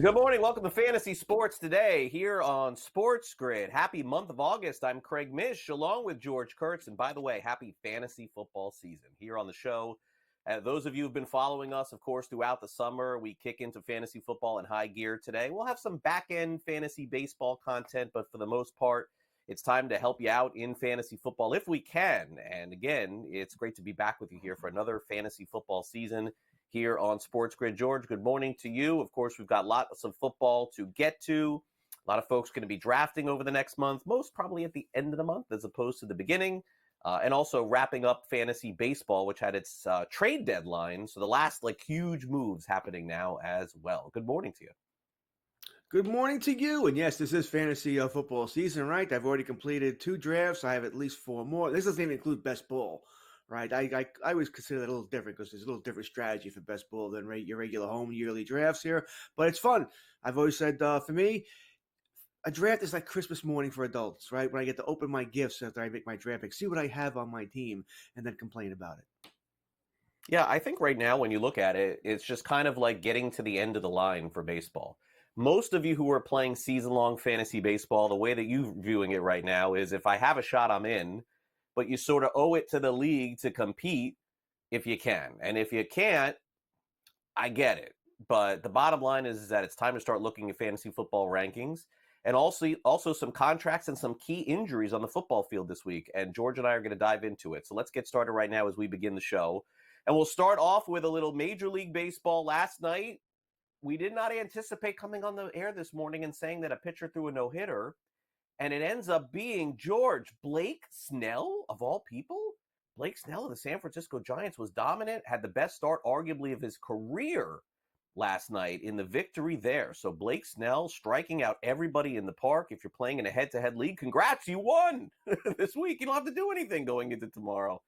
Good morning. Welcome to Fantasy Sports Today here on SportsGrid. Happy month of August. I'm Craig Mish along with George Kurtz. And by the way, happy fantasy football season here on the show. Those of you who've been following us, of course, throughout the summer, we kick into fantasy football in high gear today. We'll have some back-end fantasy baseball content, but for the most part, it's time to help you out in fantasy football if we can. And again, it's great to be back with you here for another fantasy football season here on SportsGrid. George, good morning to you. Of course, we've got lots of football to get to. A lot of folks going to be drafting over the next month, most probably at the end of the month as opposed to the beginning. And also wrapping up fantasy baseball, which had its trade deadline. So the last huge moves happening now as well. Good morning to you. Good morning to you. And yes, this is fantasy football season, right? I've already completed 2 drafts. I have at least 4 more. This doesn't even include best ball, right? I always consider that a little different because there's a little different strategy for best ball than your regular home yearly drafts here. But it's fun. I've always said for me, a draft is like Christmas morning for adults, right? When I get to open my gifts after I make my draft pick, see what I have on my team, and then complain about it. Yeah, I think right now when you look at it, it's just kind of like getting to the end of the line for baseball. Most of you who are playing season-long fantasy baseball, the way that you're viewing it right now is if I have a shot, I'm in, but you sort of owe it to the league to compete if you can. And if you can't, I get it. But the bottom line is that it's time to start looking at fantasy football rankings and also some contracts and some key injuries on the football field this week. And George and I are going to dive into it. So let's get started right now as we begin the show. And we'll start off with a little Major League Baseball last night. We did not anticipate coming on the air this morning and saying that a pitcher threw a no-hitter. And it ends up being George Blake Snell, of all people. Blake Snell of the San Francisco Giants was dominant, had the best start arguably of his career last night in the victory there. So Blake Snell striking out everybody in the park. If you're playing in a head-to-head league, congrats, you won this week. You don't have to do anything going into tomorrow.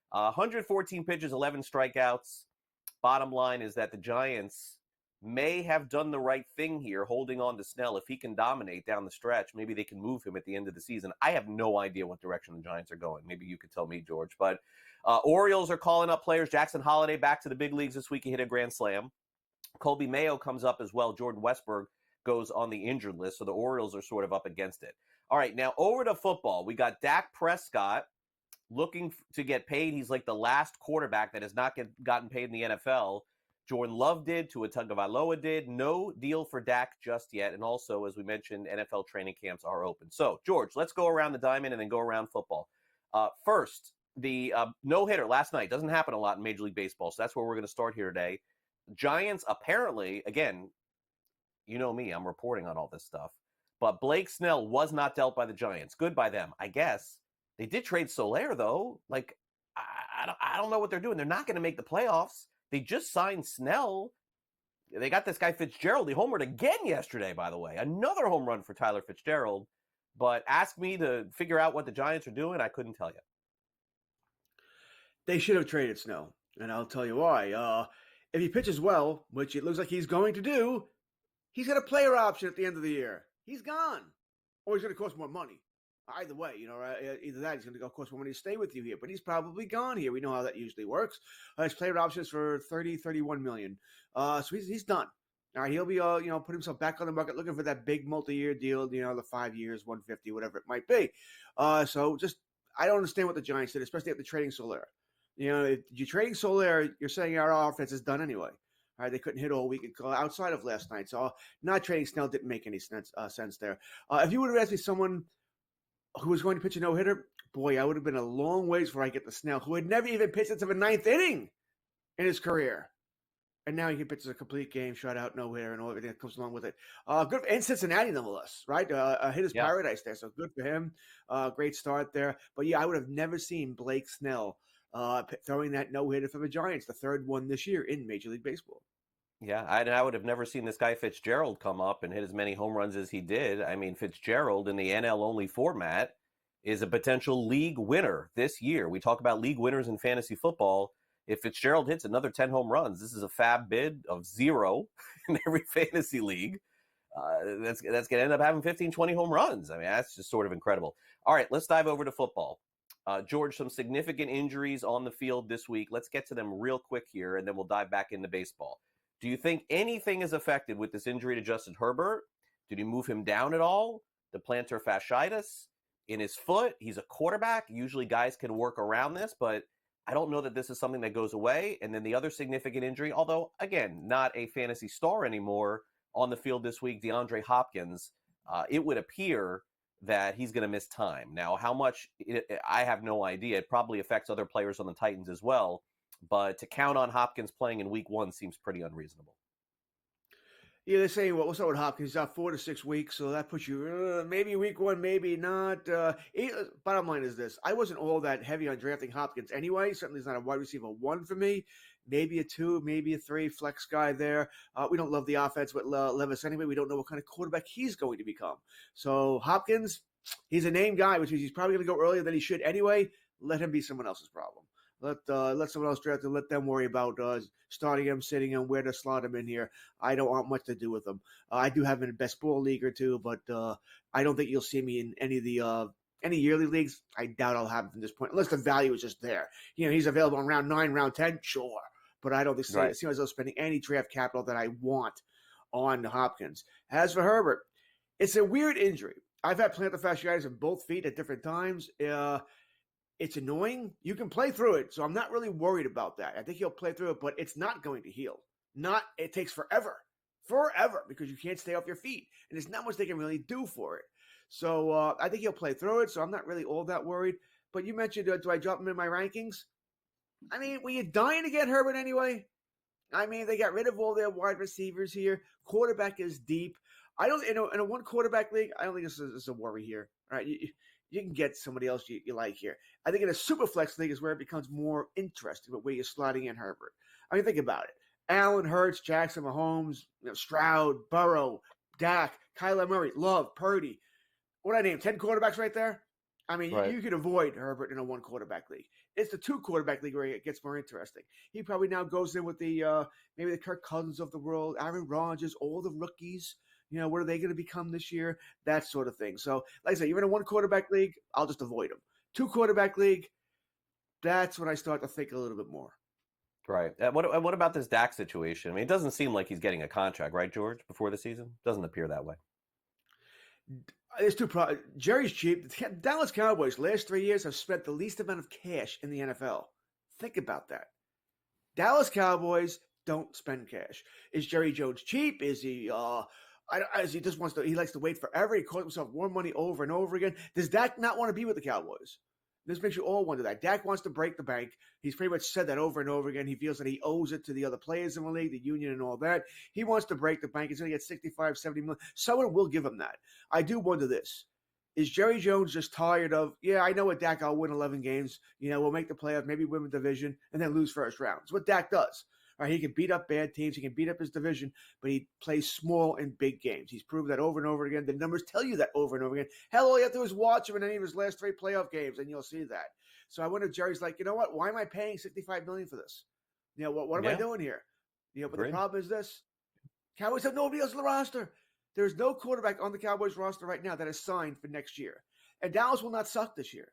114 pitches, 11 strikeouts. Bottom line is that the Giants may have done the right thing here, holding on to Snell. If he can dominate down the stretch, maybe they can move him at the end of the season. I have no idea what direction the Giants are going. Maybe you could tell me, George. But Orioles are calling up players. Jackson Holliday back to the big leagues this week. He hit a grand slam. Colby Mayo comes up as well. Jordan Westburg goes on the injured list. So the Orioles are sort of up against it. All right, now over to football. We got Dak Prescott looking to get paid. He's like the last quarterback that has not gotten paid in the NFL. Jordan Love did, Tua Tagovailoa did. No deal for Dak just yet. And also, as we mentioned, NFL training camps are open. So, George, let's go around the diamond and then go around football. First, the no-hitter last night. Doesn't happen a lot in Major League Baseball, so that's where we're going to start here today. Giants apparently, again, you know me, I'm reporting on all this stuff. But Blake Snell was not dealt by the Giants. Good by them, I guess. They did trade Soler, though. I don't know what they're doing. They're not going to make the playoffs. They just signed Snell. They got this guy Fitzgerald. He homered again yesterday, by the way. Another home run for Tyler Fitzgerald. But ask me to figure out what the Giants are doing, I couldn't tell you. They should have traded Snell, and I'll tell you why. If he pitches well, which it looks like he's going to do, he's got a player option at the end of the year. He's gone. Or he's going to cost more money. Either way, either that, he's going to go cost more money to stay with you here, but he's probably gone here. We know how that usually works. His player options for $31 million. So he's done. All right, he'll be, put himself back on the market looking for that big multi-year deal, the 5 years, 150, whatever it might be. I don't understand what the Giants did, especially after trading Soler. If you're trading Soler, you're saying our offense is done anyway. All right, they couldn't hit all week outside of last night. So not trading Snell didn't make any sense there. If you would have asked me someone who was going to pitch a no-hitter, boy, I would have been a long ways before I get to Snell, who had never even pitched into the 9th inning in his career. And now he can pitch a complete game, shutout, no-hitter, and all everything that comes along with it. Good in Cincinnati, nonetheless, right? Hit his paradise there, so good for him. Great start there. But, yeah, I would have never seen Blake Snell throwing that no-hitter for the Giants, the 3rd one this year in Major League Baseball. Yeah, I would have never seen this guy Fitzgerald come up and hit as many home runs as he did. I mean, Fitzgerald in the NL-only format is a potential league winner this year. We talk about league winners in fantasy football. If Fitzgerald hits another 10 home runs, this is a fab bid of 0 in every fantasy league. That's going to end up having 15, 20 home runs. I mean, that's just sort of incredible. All right, let's dive over to football. George, some significant injuries on the field this week. Let's get to them real quick here, and then we'll dive back into baseball. Do you think anything is affected with this injury to Justin Herbert? Did you move him down at all? The plantar fasciitis in his foot. He's a quarterback. Usually guys can work around this, but I don't know that this is something that goes away. And then the other significant injury, although, again, not a fantasy star anymore on the field this week, DeAndre Hopkins, it would appear that he's going to miss time. Now, how much, I have no idea. It probably affects other players on the Titans as well. But to count on Hopkins playing in week 1 seems pretty unreasonable. Yeah, they're saying, well, we'll start with Hopkins. He's out 4 to 6 weeks, so that puts you maybe week 1, maybe not. Bottom line is this. I wasn't all that heavy on drafting Hopkins anyway. Certainly he's not a wide receiver 1 for me. Maybe a 2, maybe a 3, flex guy there. We don't love the offense with Levis anyway. We don't know what kind of quarterback he's going to become. So Hopkins, he's a name guy, which means he's probably going to go earlier than he should anyway. Let him be someone else's problem. Let someone else draft him. Let them worry about starting him, sitting him, where to slot him in here. I don't want much to do with him. I do have him in a best ball league or two, but I don't think you'll see me in any of the any yearly leagues. I doubt I'll have him from this point, unless the value is just there. He's available in round 9, round 10, sure, but I don't think so. It seems as though spending any draft capital that I want on Hopkins. As for Herbert, it's a weird injury. I've had plantar fasciitis in both feet at different times. It's annoying. You can play through it, so I'm not really worried about that. I think he'll play through it, but it's not going to heal. It takes forever, because you can't stay off your feet, and there's not much they can really do for it. So I think he'll play through it, so I'm not really all that worried. But you mentioned, do I drop him in my rankings? I mean, were you dying to get Herbert anyway? I mean, they got rid of all their wide receivers here. Quarterback is deep. I don't, in a one quarterback league, I don't think this is a worry here. All right, you can get somebody else you like here. I think in a super flex league is where it becomes more interesting, but where you're slotting in Herbert. I mean, think about it. Allen, Hurts, Jackson, Mahomes, Stroud, Burrow, Dak, Kyler Murray, Love, Purdy. What I name 10 quarterbacks right there? I mean, you could avoid Herbert in a one quarterback league. It's the 2 quarterback league where it gets more interesting. He probably now goes in with the maybe the Kirk Cousins of the world, Aaron Rodgers, all the rookies. What are they going to become this year? That sort of thing. So, like I said, you're in a 1 quarterback league, I'll just avoid them. 2 quarterback league, that's when I start to think a little bit more. Right. What about this Dak situation? I mean, it doesn't seem like he's getting a contract, right, George, before the season? Doesn't appear that way. There's 2 problems. Jerry's cheap. The Dallas Cowboys last 3 years have spent the least amount of cash in the NFL. Think about that. Dallas Cowboys don't spend cash. Is Jerry Jones cheap? Is he he just wants to, he likes to wait forever. He calls himself more money over and over again. Does Dak not want to be with the Cowboys? This makes you all wonder that. Dak wants to break the bank. He's pretty much said that over and over again. He feels that he owes it to the other players in the league, the union and all that. He wants to break the bank. He's going to get 65, 70 million. Someone will give him that. I do wonder this. Is Jerry Jones just tired of, I know with Dak, I'll win 11 games. We'll make the playoffs, maybe win the division, and then lose first round. It's what Dak does. All right, he can beat up bad teams. He can beat up his division, but he plays small in big games. He's proved that over and over again. The numbers tell you that over and over again. Hell, all you have to do is watch him in any of his last 3 playoff games, and you'll see that. So I wonder if Jerry's like, you know what? Why am I paying $65 million for this? What am I doing here? But the problem is this. Cowboys have nobody else on the roster. There's no quarterback on the Cowboys roster right now that is signed for next year. And Dallas will not suck this year.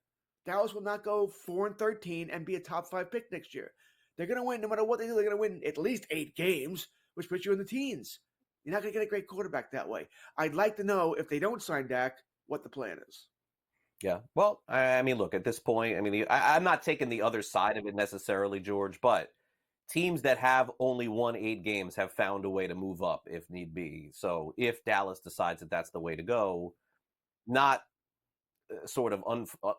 Dallas will not go 4-13 and be a top 5 pick next year. They're going to win no matter what they do. They're going to win at least 8 games, which puts you in the teens. You're not going to get a great quarterback that way. I'd like to know, if they don't sign Dak, what the plan is. Yeah. Well, I mean, look, at this point, I mean, I'm not taking the other side of it necessarily, George, but teams that have only won 8 games have found a way to move up if need be. So if Dallas decides that that's the way to go, not sort of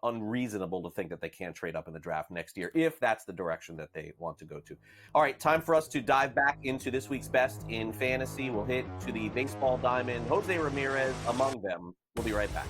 unreasonable to think that they can't trade up in the draft next year if that's the direction that they want to go to. All right, time for us to dive back into this week's best in fantasy. We'll hit to the baseball diamond. Jose Ramirez among them. We'll be right back.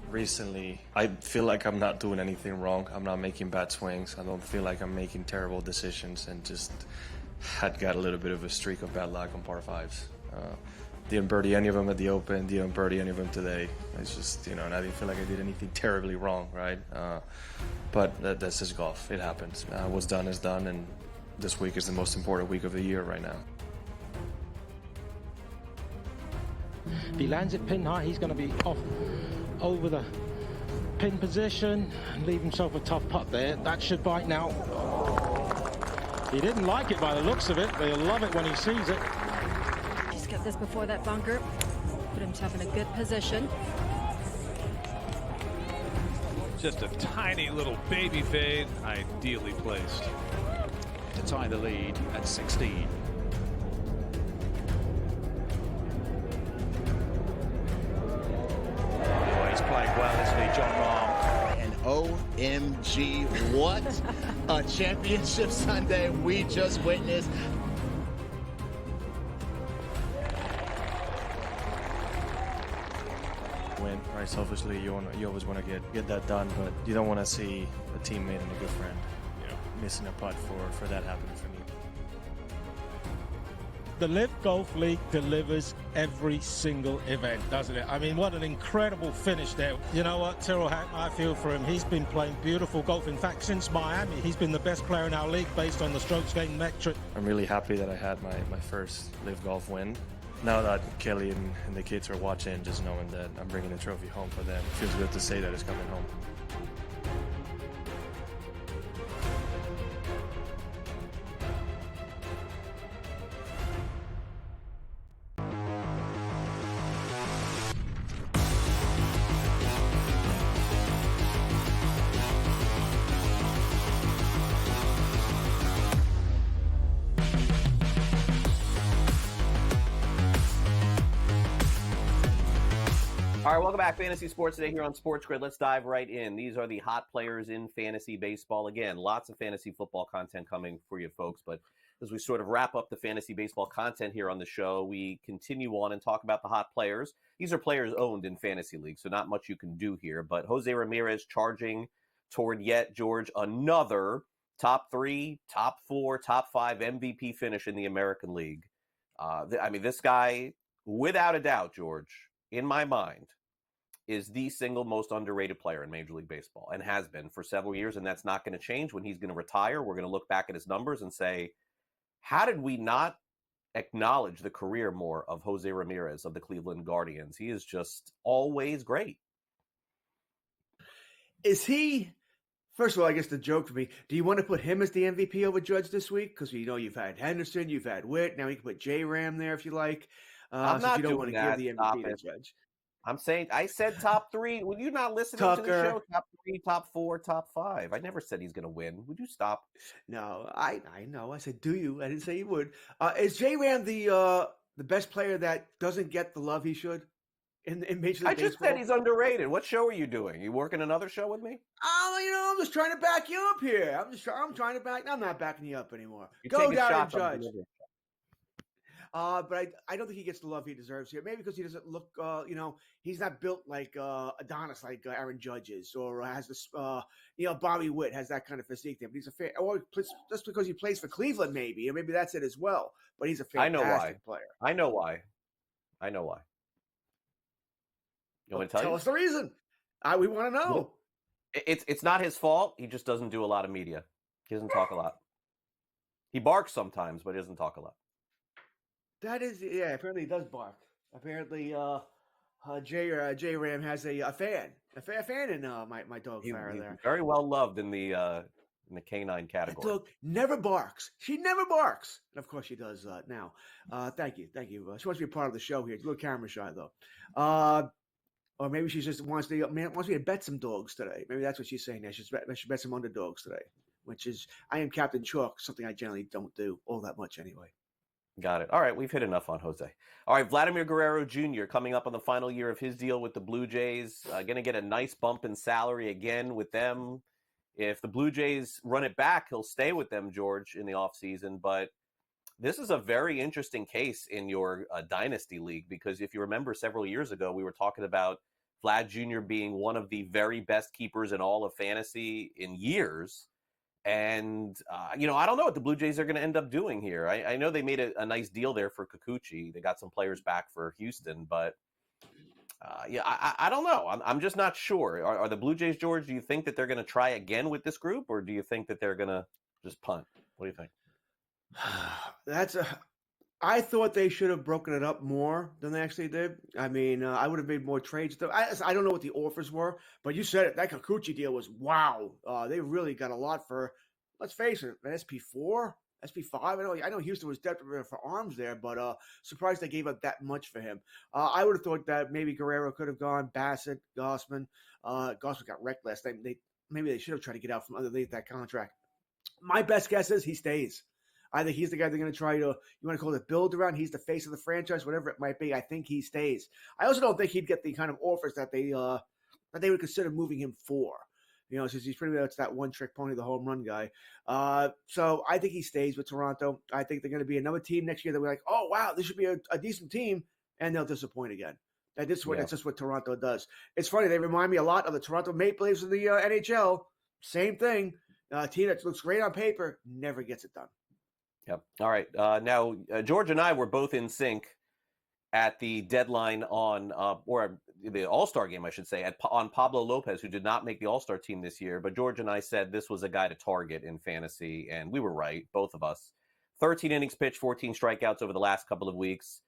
Recently, I feel like I'm not doing anything wrong. I'm not making bad swings. I don't feel like I'm making terrible decisions, and just had got a little bit of a streak of bad luck on par 5s. Didn't birdie any of them at the Open, didn't birdie any of them today. It's just, and I didn't feel like I did anything terribly wrong, right? But that's just golf. It happens. What's done is done, and this week is the most important week of the year right now. If he lands it pin high, he's going to be off over the pin position and leave himself a tough putt there. That should bite now. He didn't like it by the looks of it, but he'll love it when he sees it. Just get this before that bunker. Put himself in a good position. Just a tiny little baby fade, ideally placed. To tie the lead at 16. Oh, he's playing well, isn't he, John Rahm? And OMG, what a championship Sunday we just witnessed. Win, right? Selfishly, you always want to get that done, but you don't want to see a teammate and a good friend missing a putt for that happening for me. The Live Golf League delivers every single event, doesn't it? I mean, what an incredible finish there. You know what, Tyrrell Hatton, I feel for him. He's been playing beautiful golf. In fact, since Miami, he's been the best player in our league based on the strokes gained metric. I'm really happy that I had my first Live Golf win. Now that Kelly and the kids are watching, just knowing that I'm bringing the trophy home for them, it feels good to say that it's coming home. All right, welcome back. Fantasy Sports Today here on SportsGrid. Let's dive right in. These are the hot players in fantasy baseball. Again, lots of fantasy football content coming for you folks. But as we sort of wrap up the fantasy baseball content here on the show, we continue on and talk about the hot players. These are players owned in fantasy leagues, so not much you can do here. But Jose Ramirez charging toward yet, George, another top 3, top 4, top 5 MVP finish in the American League. I mean, this guy, without a doubt, George, in my mind, is the single most underrated player in Major League Baseball and has been for several years, and that's not going to change. When he's going to retire, we're going to look back at his numbers and say, how did we not acknowledge the career more of Jose Ramirez of the Cleveland Guardians? He is just always great. Is he, first of all, I guess the joke for me, do you want to put him as the MVP over Judge this week? Because, you've had Henderson, you've had Witt, now you can put J-Ram there if you like. I'm not you don't want doing to that. give the MVP to Judge. I'm saying, I said top 3. Were you not listening to the show? Top 3, top 4, top 5. I never said he's going to win. Would you stop? No, I know. I said, do you? I didn't say you would. Is J-Ram the best player that doesn't get the love he should in Major League Baseball? I just said he's underrated. What show are you doing? You working another show with me? I'm just trying to back you up here. I'm trying to back. I'm not backing you up anymore. You're Go taking down shots and on Judge. But I don't think he gets the love he deserves here. Maybe because he doesn't look, he's not built like Adonis, like Aaron Judge is, or has this, Bobby Witt has that kind of physique there. But he's a fan, or just because he plays for Cleveland, maybe, or maybe that's it as well. But he's a fantastic player. I know why. You want me to tell you? Tell us the reason. We want to know. It's not his fault. He just doesn't do a lot of media. He doesn't talk a lot. He barks sometimes, but he doesn't talk a lot. That is, apparently he does bark. Apparently, J-Ram has a fan in my dog Farrah there. Very well loved in the canine category. That dog never barks. She never barks. And of course she does now. Thank you. She wants to be a part of the show here. She's a little camera shy though. Or maybe she just wants me to bet some dogs today. Maybe that's what she's saying. I should bet some underdogs today. Which is, I am Captain Chalk, something I generally don't do all that much anyway. Got it. All right, we've hit enough on Jose. All right, Vladimir Guerrero Jr. coming up on the final year of his deal with the Blue Jays. Going to get a nice bump in salary again with them. If the Blue Jays run it back, he'll stay with them, George, in the offseason. But this is a very interesting case in your Dynasty League because if you remember several years ago, we were talking about Vlad Jr. being one of the very best keepers in all of fantasy in years. And, I don't know what the Blue Jays are going to end up doing here. I know they made a nice deal there for Kikuchi. They got some players back for Houston, but I don't know. I'm just not sure. Are the Blue Jays, George, do you think that they're going to try again with this group, or do you think that they're going to just punt? What do you think? I thought they should have broken it up more than they actually did. I mean, I would have made more trades. I don't know what the offers were, but you said it. That Kikuchi deal was wow. They really got a lot for, let's face it, an SP4, SP5. I know Houston was desperate for arms there, but surprised they gave up that much for him. I would have thought that maybe Guerrero could have gone, Bassett, Gossman. Gossman got wrecked last time. Maybe they should have tried to get out from underneath that contract. My best guess is he stays. I think he's the guy they're going to try to, you want to call it build around. He's the face of the franchise, whatever it might be. I think he stays. I also don't think he'd get the kind of offers that they would consider moving him for. Since he's pretty much that one-trick pony, the home run guy. So I think he stays with Toronto. I think they're going to be another team next year that we're like, oh, wow, this should be a decent team, and they'll disappoint again. That's just what Toronto does. It's funny. They remind me a lot of the Toronto Maple Leafs in the NHL. Same thing. A team that looks great on paper, never gets it done. Yep. All right. Now, George and I were both in sync at the deadline on, or the All-Star game, I should say, on Pablo Lopez, who did not make the All-Star team this year. But George and I said this was a guy to target in fantasy, and we were right, both of us. 13 innings pitched, 14 strikeouts over the last couple of weeks.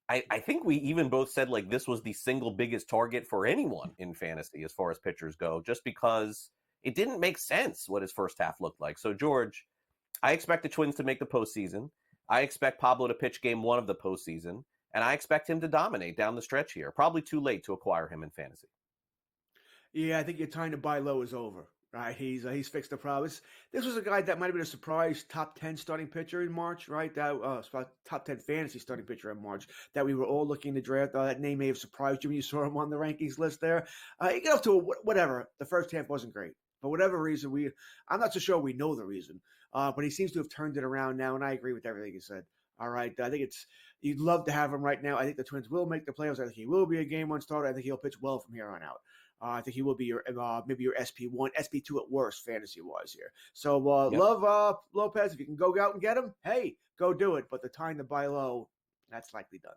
I think we even both said like this was the single biggest target for anyone in fantasy as far as pitchers go, just because it didn't make sense what his first half looked like. So, George, I expect the Twins to make the postseason. I expect Pablo to pitch game one of the postseason, and I expect him to dominate down the stretch here. Probably too late to acquire him in fantasy. Yeah, I think your time to buy low is over. Right, he's fixed the problem. This was a guy that might have been a surprise top 10 starting pitcher in March, right? That top 10 fantasy starting pitcher in March that we were all looking to draft. That name may have surprised you when you saw him on the rankings list there. He got off to whatever. The first half wasn't great. For whatever reason, I'm not so sure we know the reason, but he seems to have turned it around now, and I agree with everything you said. All right, I think you'd love to have him right now. I think the Twins will make the playoffs. I think he will be a game one starter. I think he'll pitch well from here on out. I think he will be your maybe your SP1, SP2 at worst fantasy wise here. So love Lopez. If you can go out and get him, hey, go do it. But the time to buy low, that's likely done.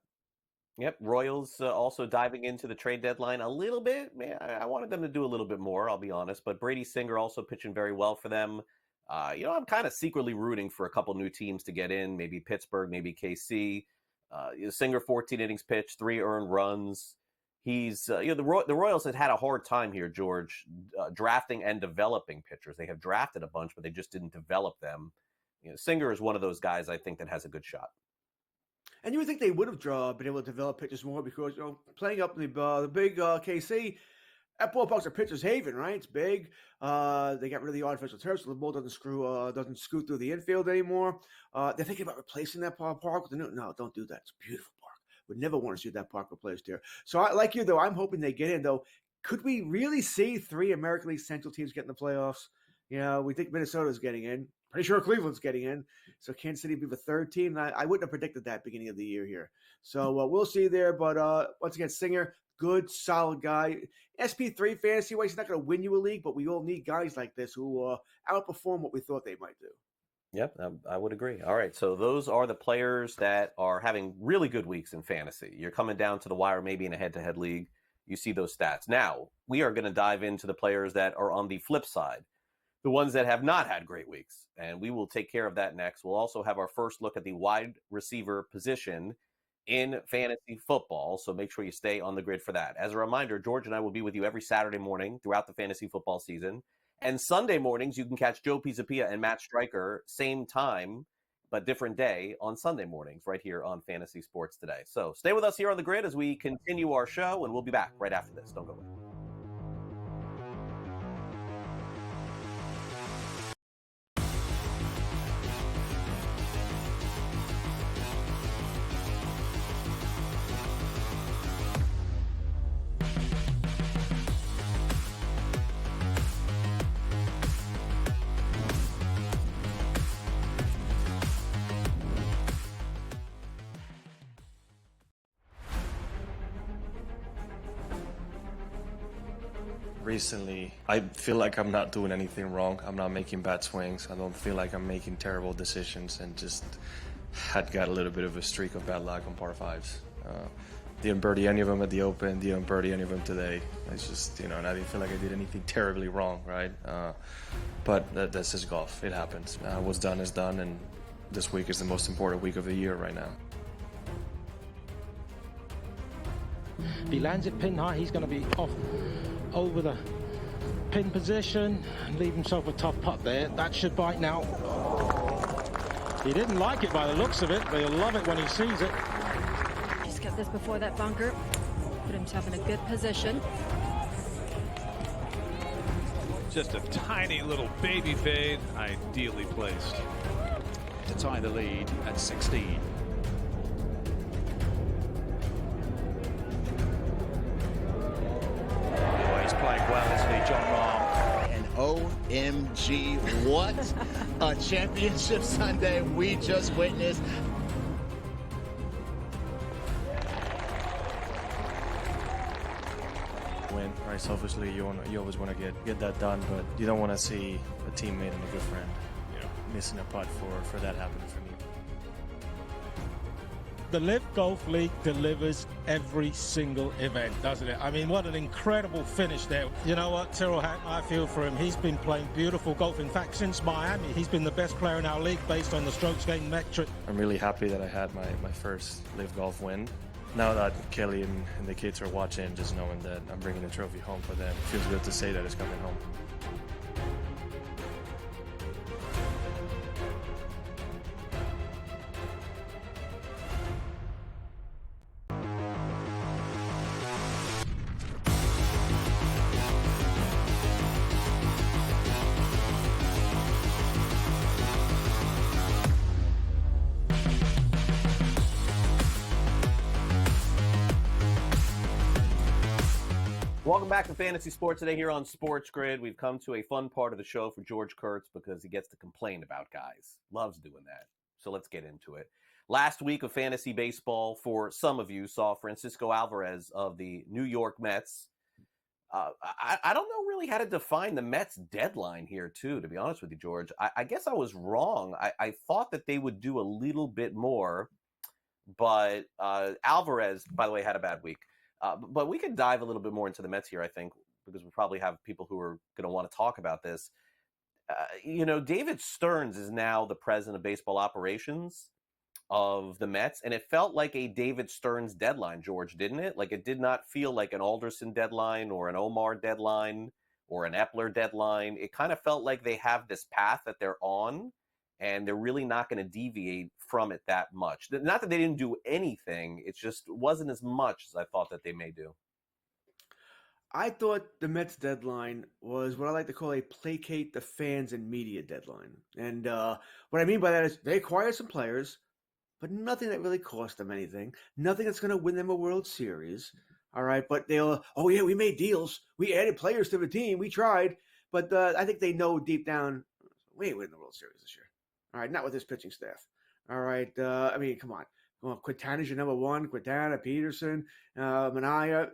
Yep, Royals also diving into the trade deadline a little bit. Man, I wanted them to do a little bit more, I'll be honest. But Brady Singer also pitching very well for them. I'm kind of secretly rooting for a couple new teams to get in, maybe Pittsburgh, maybe KC. Singer, 14 innings pitched, 3 earned runs. He's, the Royals had a hard time here, George, drafting and developing pitchers. They have drafted a bunch, but they just didn't develop them. Singer is one of those guys I think that has a good shot. And you would think they would have been able to develop pitchers more because, playing up in the big KC, that ballpark's a pitcher's haven, right? It's big. They got rid of the artificial turf, so the ball doesn't scoot through the infield anymore. They're thinking about replacing that park with the new. No, don't do that. It's a beautiful park. Would never want to see that park replaced here. So, like you, though, I'm hoping they get in, though. Could we really see 3 American League Central teams get in the playoffs? We think Minnesota's getting in. Pretty sure Cleveland's getting in. So Kansas City will be the third team. I wouldn't have predicted that beginning of the year here. So we'll see there. But once again, Singer, good, solid guy. SP3 fantasy-wise, he's not going to win you a league, but we all need guys like this who outperform what we thought they might do. Yep, I would agree. All right, so those are the players that are having really good weeks in fantasy. You're coming down to the wire, maybe in a head-to-head league. You see those stats. Now, we are going to dive into the players that are on the flip side, the ones that have not had great weeks, and we will take care of that next. We'll also have our first look at the wide receiver position in fantasy football, so make sure you stay on the grid for that. As a reminder, George and I will be with you every Saturday morning throughout the fantasy football season. And Sunday mornings, you can catch Joe Pisapia and Matt Stryker, same time, but different day on Sunday mornings right here on Fantasy Sports Today. So stay with us here on the grid as we continue our show, and we'll be back right after this. Don't go away. Recently, I feel like I'm not doing anything wrong. I'm not making bad swings. I don't feel like I'm making terrible decisions, and just had got a little bit of a streak of bad luck on par fives. Didn't birdie any of them at the Open, didn't birdie any of them today. It's just, and I didn't feel like I did anything terribly wrong, right? But that's just golf. It happens. What's done is done, and this week is the most important week of the year right now. If he lands it pin high, he's going to be off over the pin position and leave himself a tough putt there. That should bite now. He didn't like it by the looks of it, but he'll love it when he sees it. Just get this before that bunker. Put himself in a good position. Just a tiny little baby fade, ideally placed. To tie the lead at 16. Oh, he's playing well, isn't he, John Rahm? And OMG, what a championship Sunday we just witnessed. Win, right? Selfishly, you always want to get that done, but you don't want to see a teammate and a good friend, missing a putt for that happening for me. The Live Golf League delivers every single event, doesn't it? I mean, what an incredible finish there. You know what, Tyrrell Hatton, I feel for him. He's been playing beautiful golf. In fact, since Miami, he's been the best player in our league based on the strokes gained metric. I'm really happy that I had my first Live Golf win. Now that Kelly and the kids are watching, just knowing that I'm bringing the trophy home for them, it feels good to say that it's coming home. Welcome back to Fantasy Sports today here on SportsGrid. We've come to a fun part of the show for George Kurtz because he gets to complain about guys. Loves doing that. So let's get into it. Last week of fantasy baseball, for some of you, saw Francisco Alvarez of the New York Mets. I don't know really how to define the Mets deadline here, too, to be honest with you, George. I guess I was wrong. I thought that they would do a little bit more, but Alvarez, by the way, had a bad week. But we could dive a little bit more into the Mets here, I think, because we probably have people who are going to want to talk about this. David Stearns is now the president of baseball operations of the Mets, and it felt like a David Stearns deadline, George, didn't it? Like, it did not feel like an Alderson deadline or an Omar deadline or an Epler deadline. It kind of felt like they have this path that they're on, and they're really not going to deviate from it that much. Not that they didn't do anything. It just wasn't as much as I thought that they may do. I thought the Mets deadline was what I like to call a placate the fans and media deadline. And what I mean by that is they acquired some players, but nothing that really cost them anything. Nothing that's going to win them a World Series. All right, but they'll, oh yeah, we made deals. We added players to the team. We tried. But I think they know deep down, we ain't winning the World Series this year. All right, not with this pitching staff. All right, I mean, come on. Well, Quintana's your number one. Quintana, Peterson, Manaea.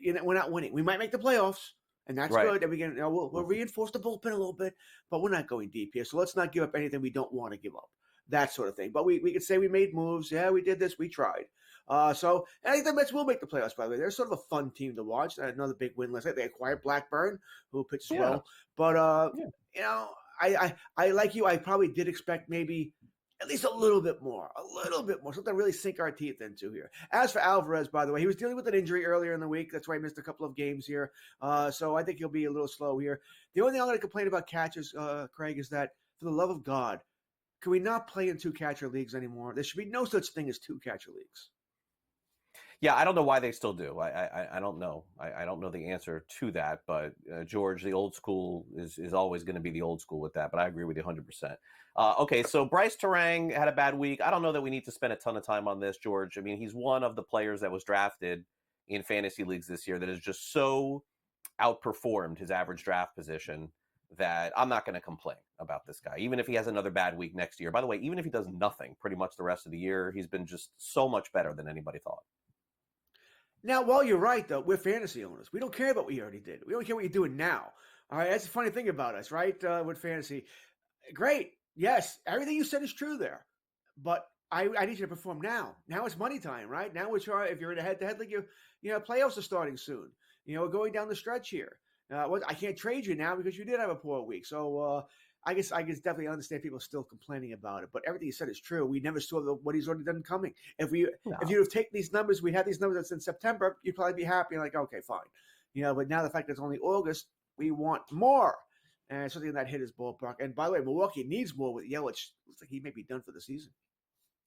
We're not winning. We might make the playoffs, and that's right. Good. And we'll reinforce the bullpen a little bit, but we're not going deep here. So let's not give up anything we don't want to give up. That sort of thing. But we could say we made moves. Yeah, we did this. We tried. So I think the Mets will make the playoffs, by the way. They're sort of a fun team to watch. Another big win last night. They acquired Blackburn, who pitches well. But, I like you. I probably did expect maybe at least a little bit more, something to really sink our teeth into here. As for Alvarez, by the way, he was dealing with an injury earlier in the week. That's why he missed a couple of games here. So I think he'll be a little slow here. The only thing I'm going to complain about catchers, Craig, is that for the love of God, can we not play in two catcher leagues anymore? There should be no such thing as two catcher leagues. Yeah, I don't know why they still do. I don't know. I don't know the answer to that. But George, the old school is always going to be the old school with that. But I agree with you 100%. Okay, so Bryce Terang had a bad week. I don't know that we need to spend a ton of time on this, George. I mean, he's one of the players that was drafted in fantasy leagues this year that has just so outperformed his average draft position that I'm not going to complain about this guy, even if he has another bad week next year. By the way, even if he does nothing pretty much the rest of the year, he's been just so much better than anybody thought. Now, while you're right, though, we're fantasy owners. We don't care about what you already did. We don't care what you're doing now. All right, that's the funny thing about us, right? With fantasy, great. Yes, everything you said is true there, but I need you to perform now. Now it's money time, right? Now we're trying. If you're in a head-to-head league, playoffs are starting soon. We're going down the stretch here. I can't trade you now because you did have a poor week. So I guess definitely understand people still complaining about it. But everything you said is true. We never saw what he's already done coming. If you'd have taken these numbers, we had these numbers that's in September, you'd probably be happy, like, okay, fine. But now the fact that it's only August, we want more. And something in that hitter's ballpark. And by the way, Milwaukee needs more with Yelich. Looks like he may be done for the season.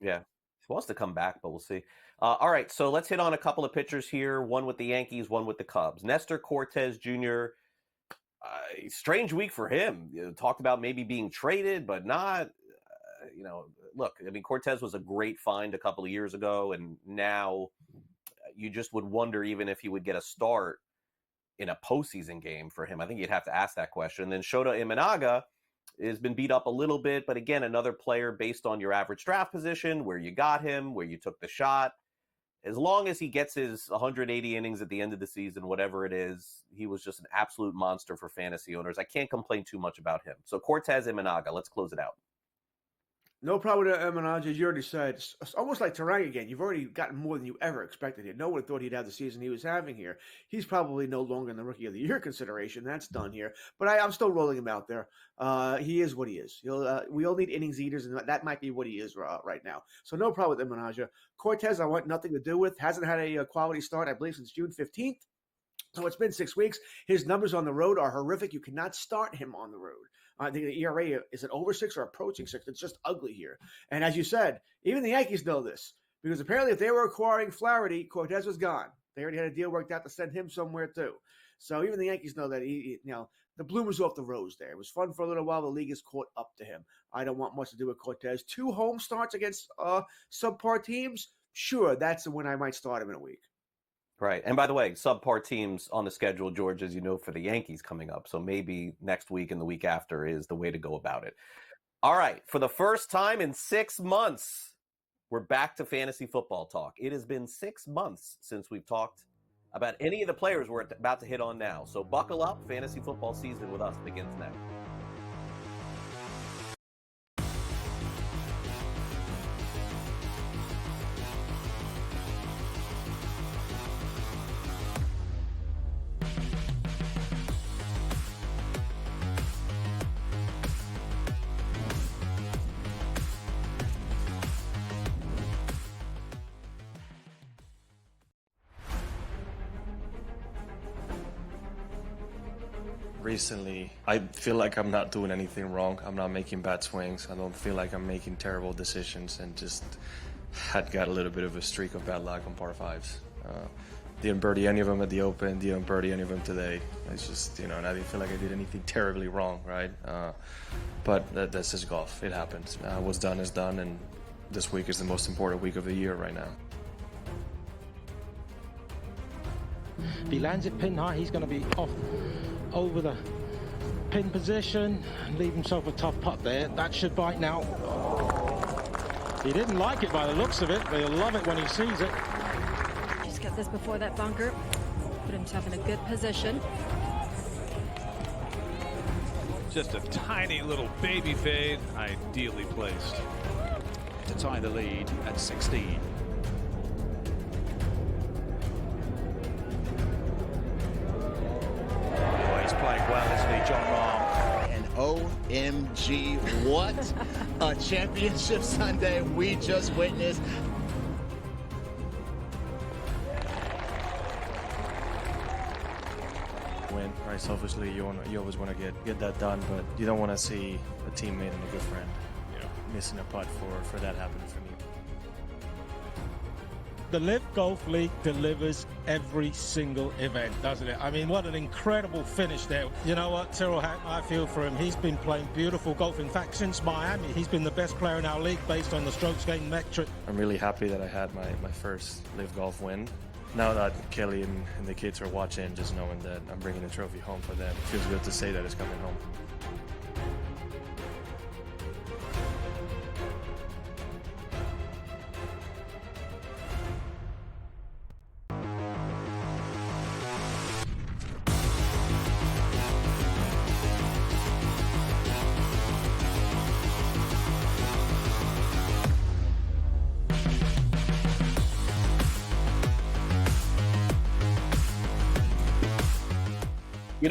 Yeah. He wants to come back, but we'll see. All right, so let's hit on a couple of pitchers here, one with the Yankees, one with the Cubs. Nestor Cortez Jr., strange week for him. Talked about maybe being traded, but not. Look, I mean, Cortez was a great find a couple of years ago, and now you just would wonder even if he would get a start in a postseason game for him. I think you'd have to ask that question. And then Shota Imanaga has been beat up a little bit, but again, another player based on your average draft position, where you got him, where you took the shot. As long as he gets his 180 innings at the end of the season, whatever it is, he was just an absolute monster for fantasy owners. I can't complain too much about him. So Cortez Imanaga, let's close it out. No problem with Imanaga, as you already said. It's almost like Terang again. You've already gotten more than you ever expected here. No one thought he'd have the season he was having here. He's probably no longer in the Rookie of the Year consideration. That's done here. But I'm still rolling him out there. He is what he is. We all need innings eaters, and that might be what he is right now. So no problem with Imanaga. Cortez, I want nothing to do with. Hasn't had a quality start, I believe, since June 15th. So it's been 6 weeks. His numbers on the road are horrific. You cannot start him on the road. I think the ERA, is it over 6 or approaching 6? It's just ugly here. And as you said, even the Yankees know this. Because apparently if they were acquiring Flaherty, Cortez was gone. They already had a deal worked out to send him somewhere too. So even the Yankees know that the bloom was off the rose there. It was fun for a little while. The league has caught up to him. I don't want much to do with Cortez. 2 home starts against subpar teams? Sure, that's when I might start him in a week. Right. And by the way, subpar teams on the schedule, George, as you know, for the Yankees coming up. So maybe next week and the week after is the way to go about it. All right. For the first time in 6 months, we're back to fantasy football talk. It has been 6 months since we've talked about any of the players we're about to hit on now. So buckle up. Fantasy football season with us begins now. Recently, I feel like I'm not doing anything wrong. I'm not making bad swings. I don't feel like I'm making terrible decisions, and just had got a little bit of a streak of bad luck on par 5s. Didn't birdie any of them at the Open, didn't birdie any of them today. It's just, and I didn't feel like I did anything terribly wrong, right? But that's just golf. It happens. What's done is done, and this week is the most important week of the year right now. If he lands it pin high, he's going to be off over the pin position and leave himself a tough putt there. That should bite now. He didn't like it by the looks of it, but he'll love it when he sees it. Just get this before that bunker. Put himself in a good position. Just a tiny little baby fade, ideally placed. To tie the lead at 16. Playing well, isn't he, John Rahm? And OMG, what a championship Sunday we just witnessed. Win, right? Selfishly, you always want to get that done, but you don't want to see a teammate and a good friend missing a putt for that happening for me. The Live Golf League delivers every single event, doesn't it? I mean, what an incredible finish there. You know what, Tyrrell Hatton, I feel for him. He's been playing beautiful golf. In fact, since Miami, he's been the best player in our league based on the strokes gained metric. I'm really happy that I had my first Live Golf win. Now that Kelly and the kids are watching, just knowing that I'm bringing the trophy home for them, it feels good to say that it's coming home.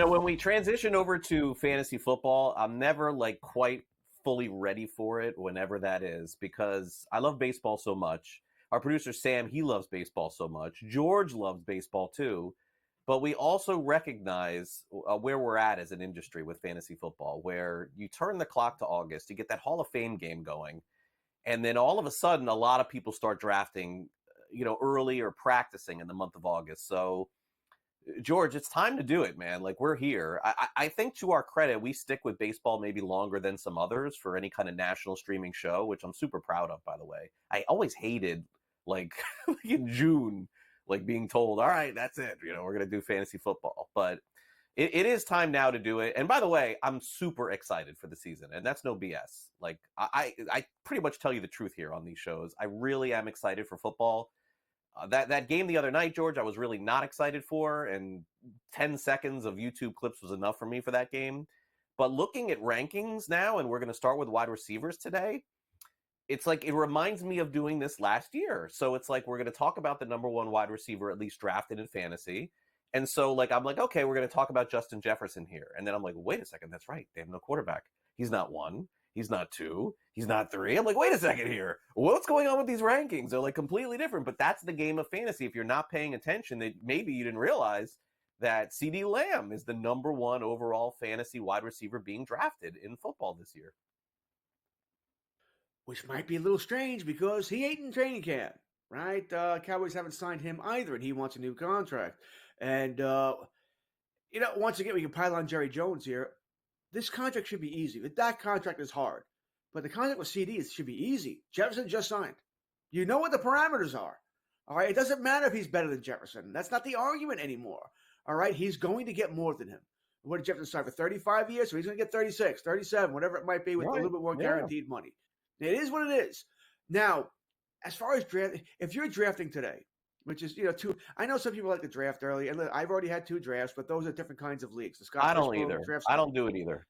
When we transition over to fantasy football, I'm never like quite fully ready for it, whenever that is, because I love baseball so much. Our producer Sam, he loves baseball so much. George loves baseball too. But we also recognize where we're at as an industry with fantasy football, where you turn the clock to August, you get that Hall of Fame game going, and then all of a sudden, a lot of people start drafting, early or practicing in the month of August. So, George, it's time to do it, man. Like, we're here. I think to our credit, we stick with baseball maybe longer than some others for any kind of national streaming show, which I'm super proud of, by the way. I always hated, like, in June, like being told, all right, that's it. We're going to do fantasy football. But it is time now to do it. And by the way, I'm super excited for the season. And that's no BS. Like, I pretty much tell you the truth here on these shows. I really am excited for football. That game the other night, George, I was really not excited for. And 10 seconds of YouTube clips was enough for me for that game. But looking at rankings now, and we're going to start with wide receivers today, it's like it reminds me of doing this last year. So it's like we're going to talk about the number one wide receiver, at least drafted in fantasy. And so I'm like, okay, we're going to talk about Justin Jefferson here. And then I'm like, wait a second, that's right. They have no quarterback. He's not 1. He's not 2. He's not 3. I'm like, wait a second here. What's going on with these rankings? They're like completely different. But that's the game of fantasy. If you're not paying attention, that maybe you didn't realize that CeeDee Lamb is the number one overall fantasy wide receiver being drafted in football this year. Which might be a little strange because he ain't in training camp, right? Cowboys haven't signed him either, and he wants a new contract. And, once again, we can pile on Jerry Jones here. This contract should be easy. That contract is hard. But the contract with CD should be easy. Jefferson just signed. You know what the parameters are. All right? It doesn't matter if he's better than Jefferson. That's not the argument anymore. All right? He's going to get more than him. What did Jefferson sign for 35 years? So he's going to get 36, 37, whatever it might be, with a little bit more guaranteed money. It is what it is. Now, as far as drafting, if you're drafting today, which is, I know some people like to draft early, and I've already had 2 drafts, but those are different kinds of leagues. I don't either. I don't do it either.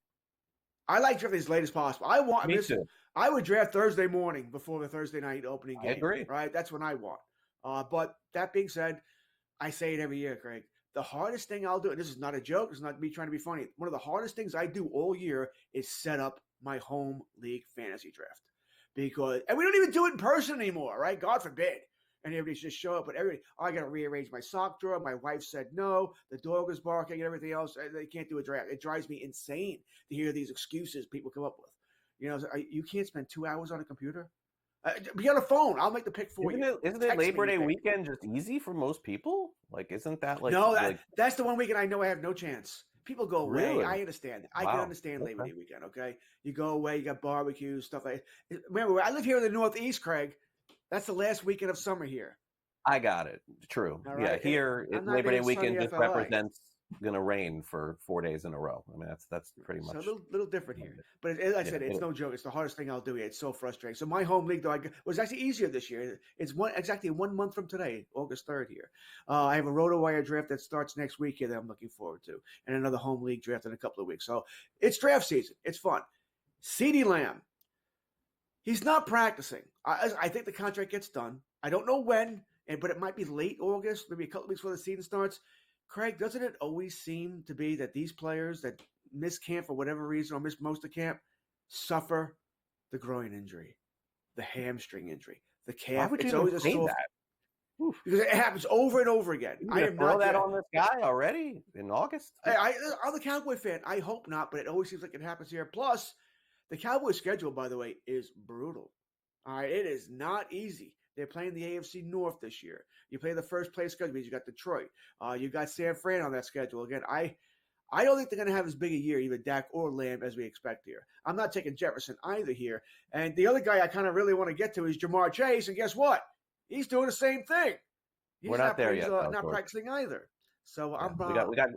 I like drafting as late as possible. Me too. I would draft Thursday morning before the Thursday night opening game. I agree. Right? That's what I want. But that being said, I say it every year, Craig. The hardest thing I'll do, and this is not a joke, it's not me trying to be funny. One of the hardest things I do all year is set up my home league fantasy draft. And we don't even do it in person anymore, right? God forbid. And everybody should just show up. But I got to rearrange my sock drawer. My wife said no. The dog is barking and everything else. They can't do a draft. It drives me insane to hear these excuses people come up with. You can't spend 2 hours on a computer. Be on a phone. I'll make the pick for you. Isn't it Labor Day weekend just easy for most people? Like, isn't that like... No, that's the one weekend I know I have no chance. People go away. Really? I understand. I can understand Labor Day weekend, okay? You go away, you got barbecues, stuff like that. Remember, I live here in the Northeast, Craig. That's the last weekend of summer here. I got it. True. All right. Yeah, here, Labor Day weekend just represents going to rain for 4 days in a row. I mean, that's pretty much... So a little different here. But as I said, it's no joke. It's the hardest thing I'll do here. It's so frustrating. So my home league, though, was actually easier this year. It's exactly 1 month from today, August 3rd here. I have a RotoWire draft that starts next week here that I'm looking forward to. And another home league draft in a couple of weeks. So it's draft season. It's fun. CeeDee Lamb. He's not practicing. I think the contract gets done. I don't know when, but it might be late August, maybe a couple of weeks before the season starts. Craig, doesn't it always seem to be that these players that miss camp for whatever reason or miss most of camp suffer the groin injury, the hamstring injury, the calf? Why would you it's always say a that? Because it happens over and over again. I am throw that on this guy already in August. I'm a Cowboy fan. I hope not, but it always seems like it happens here. Plus, the Cowboys' schedule, by the way, is brutal. All right, it is not easy. They're playing the AFC North this year. You play the first place schedule because you got Detroit. You got San Fran on that schedule. Again, I don't think they're going to have as big a year, either Dak or Lamb, as we expect here. I'm not taking Jefferson either here. And the other guy I kind of really want to get to is Jamar Chase. And guess what? He's doing the same thing. We're not there yet. He's not practicing either. So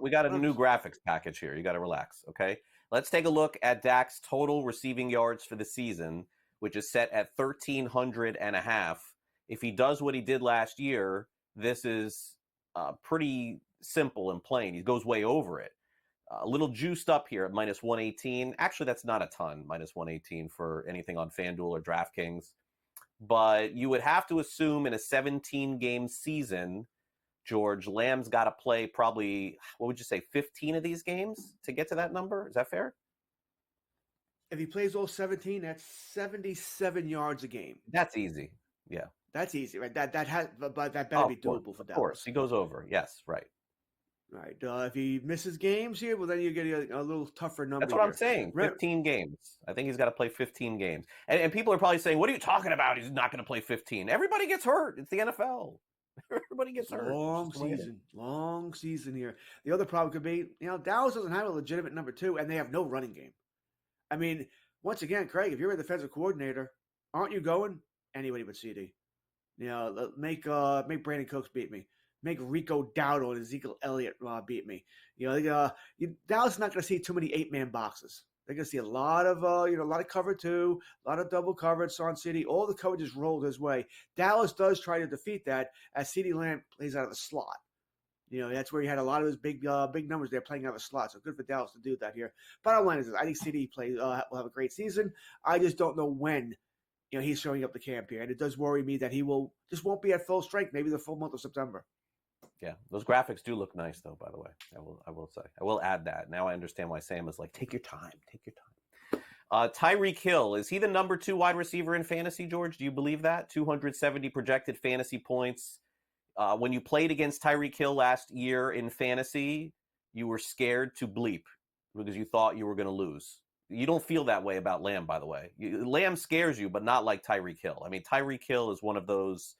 we got a new graphics package here. You got to relax, okay? Let's take a look at Dak's total receiving yards for the season, which is set at 1,300.5. If he does what he did last year, this is pretty simple and plain. He goes way over it. A little juiced up here at minus 118. Actually, that's not a ton, minus 118 for anything on FanDuel or DraftKings. But you would have to assume in a 17-game season, George, Lamb's got to play probably, what would you say, 15 of these games to get to that number? Is that fair? If he plays all 17, that's 77 yards a game. That's easy. Yeah. That's easy, right? But that better be doable for Dallas. Of course, he goes over. Yes, right. Right. If he misses games here, well, then you get a little tougher number. That's what I'm saying. 15 games. I think he's got to play 15 games. And people are probably saying, what are you talking about? He's not going to play 15. Everybody gets hurt. It's the NFL. Everybody gets hurt. Long season here. The other problem could be, Dallas doesn't have a legitimate number 2, and they have no running game. I mean, once again, Craig, if you're a defensive coordinator, aren't you going anybody but CD? Make Brandon Cooks beat me. Make Rico Dowdle and Ezekiel Elliott beat me. Dallas is not going to see too many 8-man boxes. They're going to see a lot of cover 2, a lot of double coverage on CD. All the coverage is rolled his way. Dallas does try to defeat that as CD Lamb plays out of the slot. That's where he had a lot of his big numbers there playing out of the slot. So good for Dallas to do that here. Bottom line is this, I think CD will have a great season. I just don't know when he's showing up the camp here. And it does worry me that he won't be at full strength, maybe the full month of September. Yeah, those graphics do look nice, though, by the way. I will say. I will add that. Now I understand why Sam is like, take your time. Tyreek Hill, is he the number 2 wide receiver in fantasy, George? Do you believe that? 270 projected fantasy points. When you played against Tyreek Hill last year in fantasy, you were scared to bleep because you thought you were going to lose. You don't feel that way about Lamb, by the way. Lamb scares you, but not like Tyreek Hill. I mean, Tyreek Hill is one of those,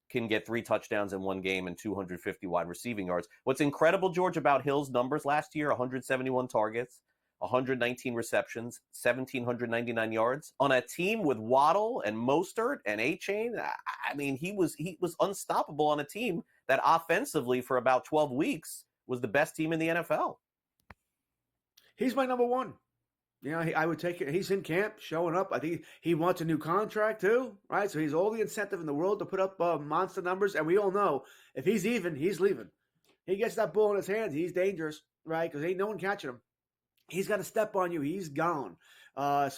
can get 3 touchdowns in one game and 250 wide receiving yards. What's incredible, George, about Hill's numbers last year, 171 targets, 119 receptions, 1,799 yards on a team with Waddle and Mostert and A-Chain. I mean, he was unstoppable on a team that offensively for about 12 weeks was the best team in the NFL. He's my number 1. I would take it. He's in camp, showing up. I think he wants a new contract too, right? So he's all the incentive in the world to put up monster numbers. And we all know if he's even, he's leaving. He gets that ball in his hands, he's dangerous, right? Because ain't no one catching him. He's got to step on you. He's gone. I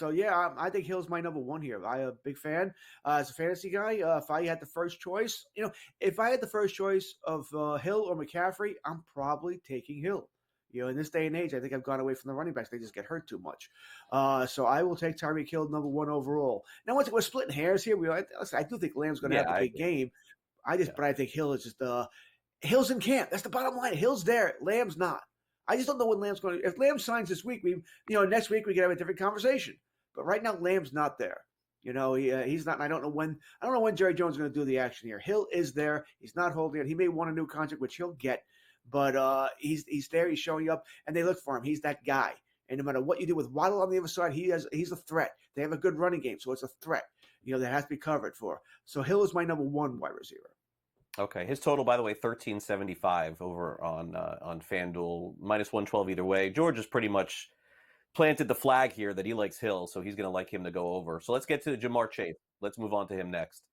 think Hill's my number 1 here. I'm a big fan as a fantasy guy. If I had the first choice, of Hill or McCaffrey, I'm probably taking Hill. In this day and age, I think I've gone away from the running backs. They just get hurt too much. So I will take Tyreek Hill number 1 overall. Now, once we're splitting hairs here, I do think Lamb's going to have a big game. But I think Hill is just Hill's in camp. That's the bottom line. Hill's there. Lamb's not. I just don't know when Lamb's going to. If Lamb signs this week, next week we can have a different conversation. But right now, Lamb's not there. He's not. And I don't know when Jerry Jones is going to do the action here. Hill is there. He's not holding it. He may want a new contract, which he'll get. But he's there. He's showing up, and they look for him. He's that guy. And no matter what you do with Waddle on the other side, he's a threat. They have a good running game, so it's a threat. That has to be covered for. So Hill is my number 1 wide receiver. Okay, his total, by the way, 1375 over on FanDuel, -112 either way. George has pretty much planted the flag here that he likes Hill, so he's going to like him to go over. So let's get to Jamar Chase. Let's move on to him next.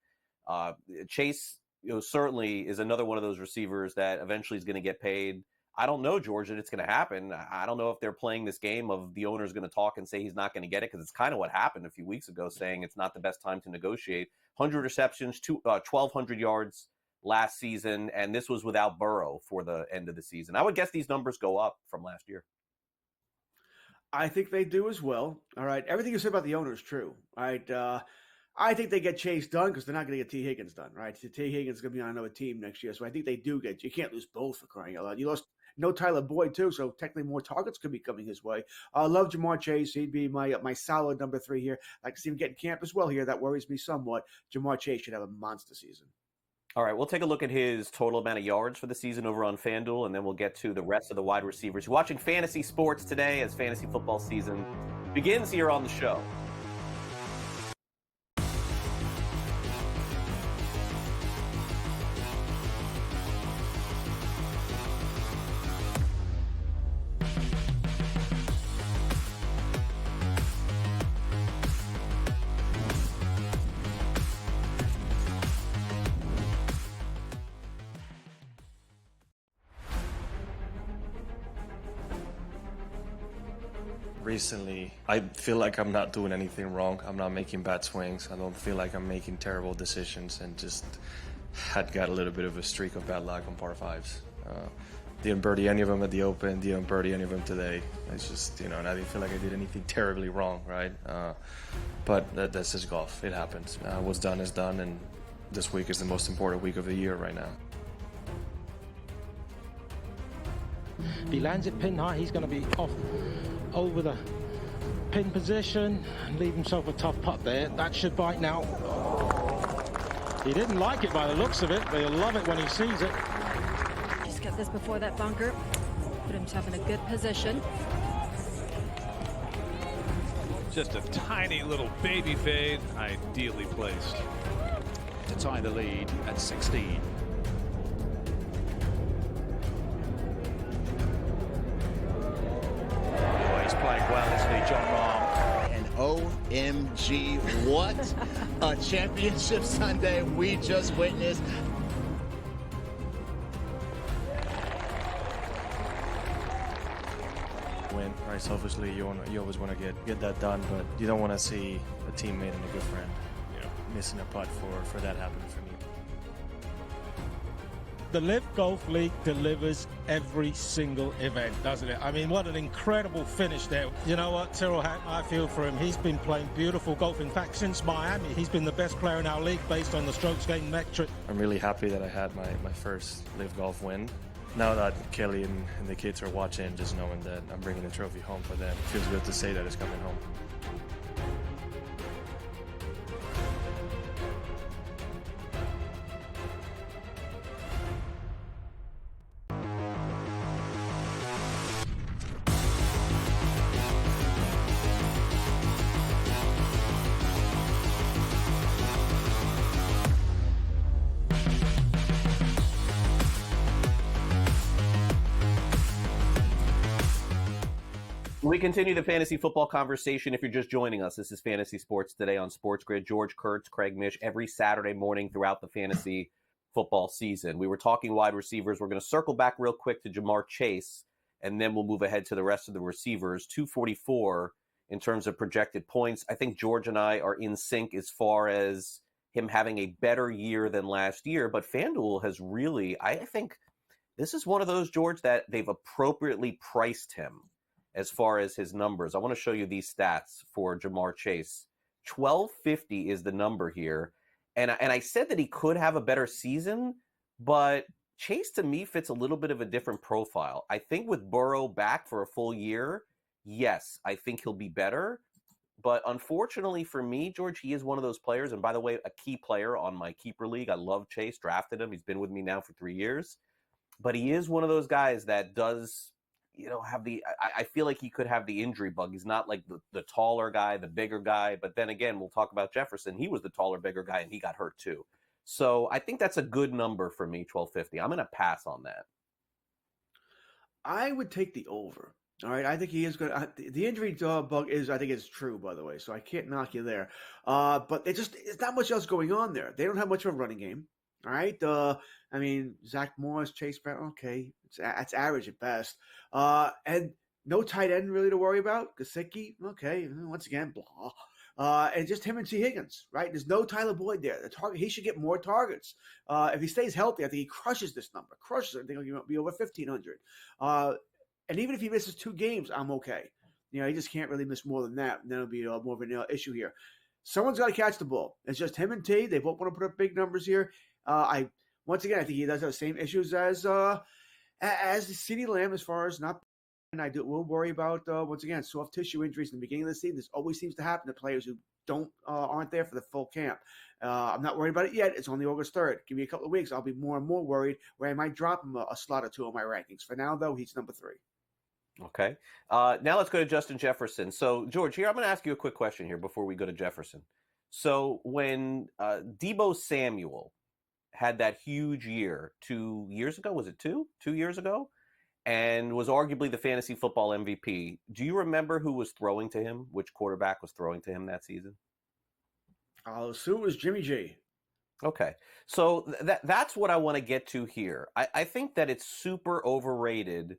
Chase, certainly is another one of those receivers that eventually is going to get paid. I don't know, George, that it's going to happen. I don't know if they're playing this game of the owner's going to talk and say he's not going to get it, because it's kind of what happened a few weeks ago, saying it's not the best time to negotiate. 100 receptions, 1,200 yards last season, and this was without Burrow for the end of the season. I would guess these numbers go up from last year. I think they do as well. All right. Everything you said about the owner is true. All right. I think they get Chase done because they're not going to get T. Higgins done, right? T. Higgins is going to be on another team next year. So I think they do get – you can't lose both for crying out loud. You lost no Tyler Boyd too, so technically more targets could be coming his way. I love Jamar Chase. He'd be my solid number 3 here. I can see him getting camp as well here. That worries me somewhat. Jamar Chase should have a monster season. All right, we'll take a look at his total amount of yards for the season over on FanDuel, and then we'll get to the rest of the wide receivers. You're watching Fantasy Sports today as fantasy football season begins here on the show. Recently, I feel like I'm not doing anything wrong. I'm not making bad swings. I don't feel like I'm making terrible decisions, and just had got a little bit of a streak of bad luck on par fives. Didn't birdie any of them at the Open, didn't birdie any of them today. It's just, and I didn't feel like I did anything terribly wrong, right? But that's just golf. It happens. What's done is done, and this week is the most important week of the year right now. If he lands it pin high, he's going to be off over the pin position and leave himself a tough putt there. That should bite now. He didn't like it by the looks of it, but he'll love it when he sees it. Just get this before that bunker. Put himself in a good position. Just a tiny little baby fade, ideally placed. To tie the lead at 16. Oh, he's playing well, isn't he, John Rahm? And OMG, what a championship Sunday we just witnessed. Win, right? Selfishly, you always want to get that done, but you don't want to see a teammate and a good friend, missing a putt for that happening for me. The Live Golf League delivers every single event, doesn't it? I mean, what an incredible finish there. You know what, Tyrrell Hatton, I feel for him. He's been playing beautiful golf. In fact, since Miami, he's been the best player in our league based on the strokes gained metric. I'm really happy that I had my first Live Golf win. Now that Kelly and the kids are watching, just knowing that I'm bringing the trophy home for them, it feels good to say that it's coming home. We continue the fantasy football conversation. If you're just joining us, this is Fantasy Sports Today on SportsGrid. George Kurtz, Craig Mish, every Saturday morning throughout the fantasy football season. We were talking wide receivers. We're going to circle back real quick to Jamar Chase, and then we'll move ahead to the rest of the receivers. 244 in terms of projected points. I think George and I are in sync as far as him having a better year than last year, but FanDuel has really, I think this is one of those, George, that they've appropriately priced him as far as his numbers. I want to show you these stats for Jamar Chase. 1250 is the number here. And I said that he could have a better season, but Chase to me fits a little bit of a different profile. I think with Burrow back for a full year, yes, I think he'll be better. But unfortunately for me, George, he is one of those players. And by the way, a key player on my keeper league. I love Chase, drafted him. He's been with me now for 3 years. But he is one of those guys that does, have I feel like he could have the injury bug. He's not like the taller guy, the bigger guy. But then again, we'll talk about Jefferson. He was the taller, bigger guy, and he got hurt too. So I think that's a good number for me, 1250. I'm going to pass on that. I would take the over. All right, I think he is going to. The injury bug I think is true, by the way, so I can't knock you there. But it's not much else going on there. They don't have much of a running game. All right, I mean, Zach Morris, Chase Brown, okay, it's average at best. And no tight end really to worry about. Gesicki, okay, once again, blah. And just him and T. Higgins, right? There's no Tyler Boyd there. He should get more targets. If he stays healthy, I think he crushes this number. Crushes it. I think he'll be over 1,500. And even if he misses 2 games, I'm okay. He just can't really miss more than that. And then it'll be more of an issue here. Someone's got to catch the ball. It's just him and T. They both want to put up big numbers here. Once again, I think he does have the same issues as CeeDee Lamb as far as not. And we'll worry about once again soft tissue injuries in the beginning of the season. This always seems to happen to players who aren't there for the full camp. I'm not worried about it yet. It's only August 3rd. Give me a couple of weeks. I'll be more and more worried where I might drop him a slot or 2 on my rankings. For now, though, he's number 3. Okay. Now let's go to Justin Jefferson. So, George, here I'm going to ask you a quick question here before we go to Jefferson. So, when Deebo Samuel had that huge year 2 years ago, was it 2 years ago, and was arguably the fantasy football MVP, do you remember who was throwing to him? Which quarterback was throwing to him that season? I'll assume it was Jimmy G. Okay. So that's what I want to get to here. I think that it's super overrated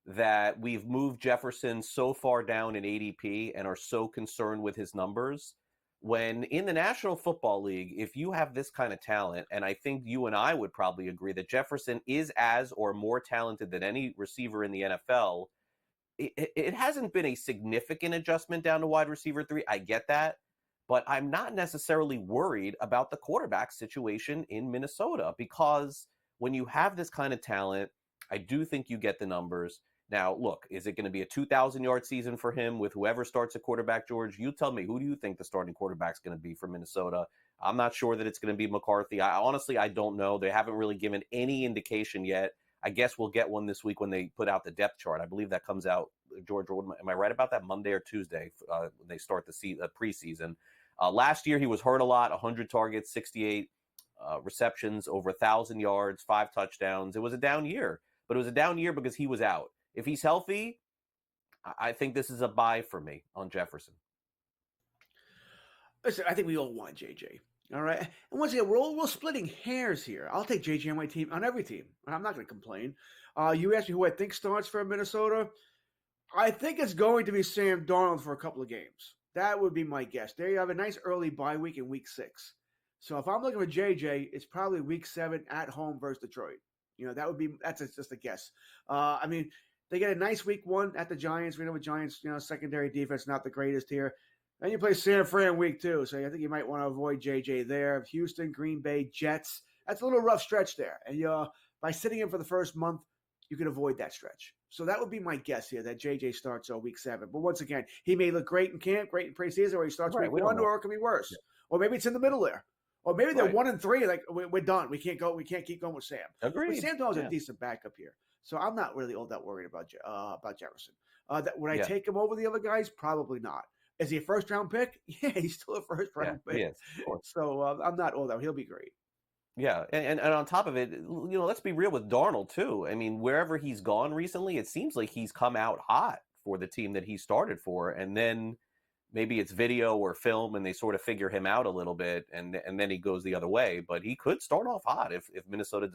that we've moved Jefferson so far down in ADP and are so concerned with his numbers. when in the National Football League, if you have this kind of talent, and I think you and I would probably agree that Jefferson is as or more talented than any receiver in the NFL, it hasn't been a significant adjustment down to wide receiver 3. I get that, but I'm not necessarily worried about the quarterback situation in Minnesota, because when you have this kind of talent, I do think you get the numbers. Now, look, is it going to be a 2,000-yard season for him with whoever starts at quarterback, George? You tell me, who do you think the starting quarterback's going to be for Minnesota? I'm not sure that it's going to be McCarthy. Honestly, I don't know. They haven't really given any indication yet. I guess we'll get one this week when they put out the depth chart. I believe that comes out, George, am I right about that, Monday or Tuesday when they start the preseason? Last year, he was hurt a lot, 100 targets, 68 receptions, over 1,000 yards, 5 touchdowns. It was a down year, but it was a down year because he was out. If he's healthy, I think this is a buy for me on Jefferson. Listen, I think we all want JJ. All right. And once again, we're splitting hairs here. I'll take JJ on my team, on every team. I'm not going to complain. You asked me who I think starts for Minnesota. I think it's going to be Sam Darnold for a couple of games. That would be my guess. They have a nice early bye week in week 6. So if I'm looking for JJ, it's probably week 7 at home versus Detroit. That's just a guess. They get a nice week 1 at the Giants. We know the Giants, secondary defense, not the greatest here. Then you play San Fran week 2. So I think you might want to avoid JJ there. Houston, Green Bay, Jets. That's a little rough stretch there. And by sitting him for the first month, you can avoid that stretch. So that would be my guess here, that JJ starts week 7. But once again, he may look great in camp, great in preseason, or he starts week 1, or it could be worse. Yeah. Or maybe it's in the middle there. Or maybe they're 1-3, like we're done. We can't keep going with Sam. Agreed. But Sam Darnold's a decent backup here. So I'm not really all that worried about Jefferson. Would I take him over the other guys? Probably not. Is he a first-round pick? Yeah, he's still a first-round pick. Yes, of course. So I'm not all that. He'll be great. Yeah, and on top of it, let's be real with Darnold, too. I mean, wherever he's gone recently, it seems like he's come out hot for the team that he started for, and then maybe it's video or film, and they sort of figure him out a little bit, and then he goes the other way. But he could start off hot if Minnesota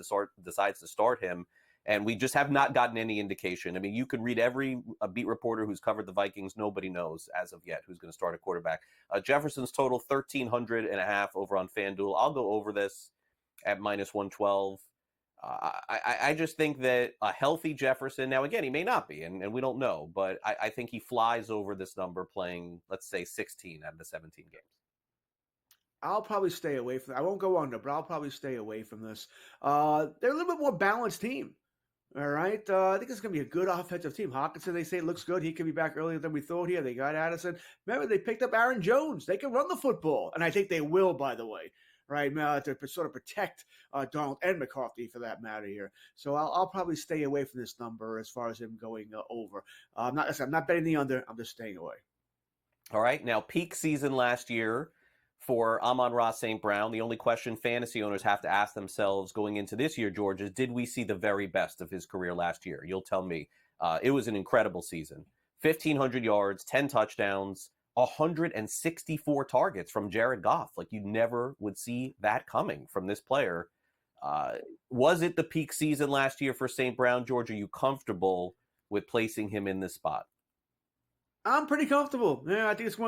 decides to start him. And we just have not gotten any indication. I mean, you could read every beat reporter who's covered the Vikings. Nobody knows as of yet who's going to start a quarterback. Jefferson's total 1,300.5 over on FanDuel. I'll go over this at -112. I just think that a healthy Jefferson, now again, he may not be, and we don't know, but I think he flies over this number playing, let's say, 16 out of the 17 games. I'll probably stay away from. I won't go under, but I'll probably stay away from this. They're a little bit more balanced team. All right. I think it's going to be a good offensive team. Hawkinson, they say, looks good. He could be back earlier than we thought here. They got Addison. Remember, they picked up Aaron Jones. They can run the football. And I think they will, by the way, right, to sort of protect Donald and McCarthy for that matter here. So I'll probably stay away from this number as far as him going over. I'm not betting the under. I'm just staying away. All right. Now, peak season last year for Amon-Ra St. Brown. The only question fantasy owners have to ask themselves going into this year, George, is did we see the very best of his career last year? You'll tell me. It was an incredible season. 1,500 yards, 10 touchdowns, 164 targets from Jared Goff. Like, you never would see that coming from this player. Was it the peak season last year for St. Brown, George? Are you comfortable with placing him in this spot? I'm pretty comfortable. Yeah, I think it's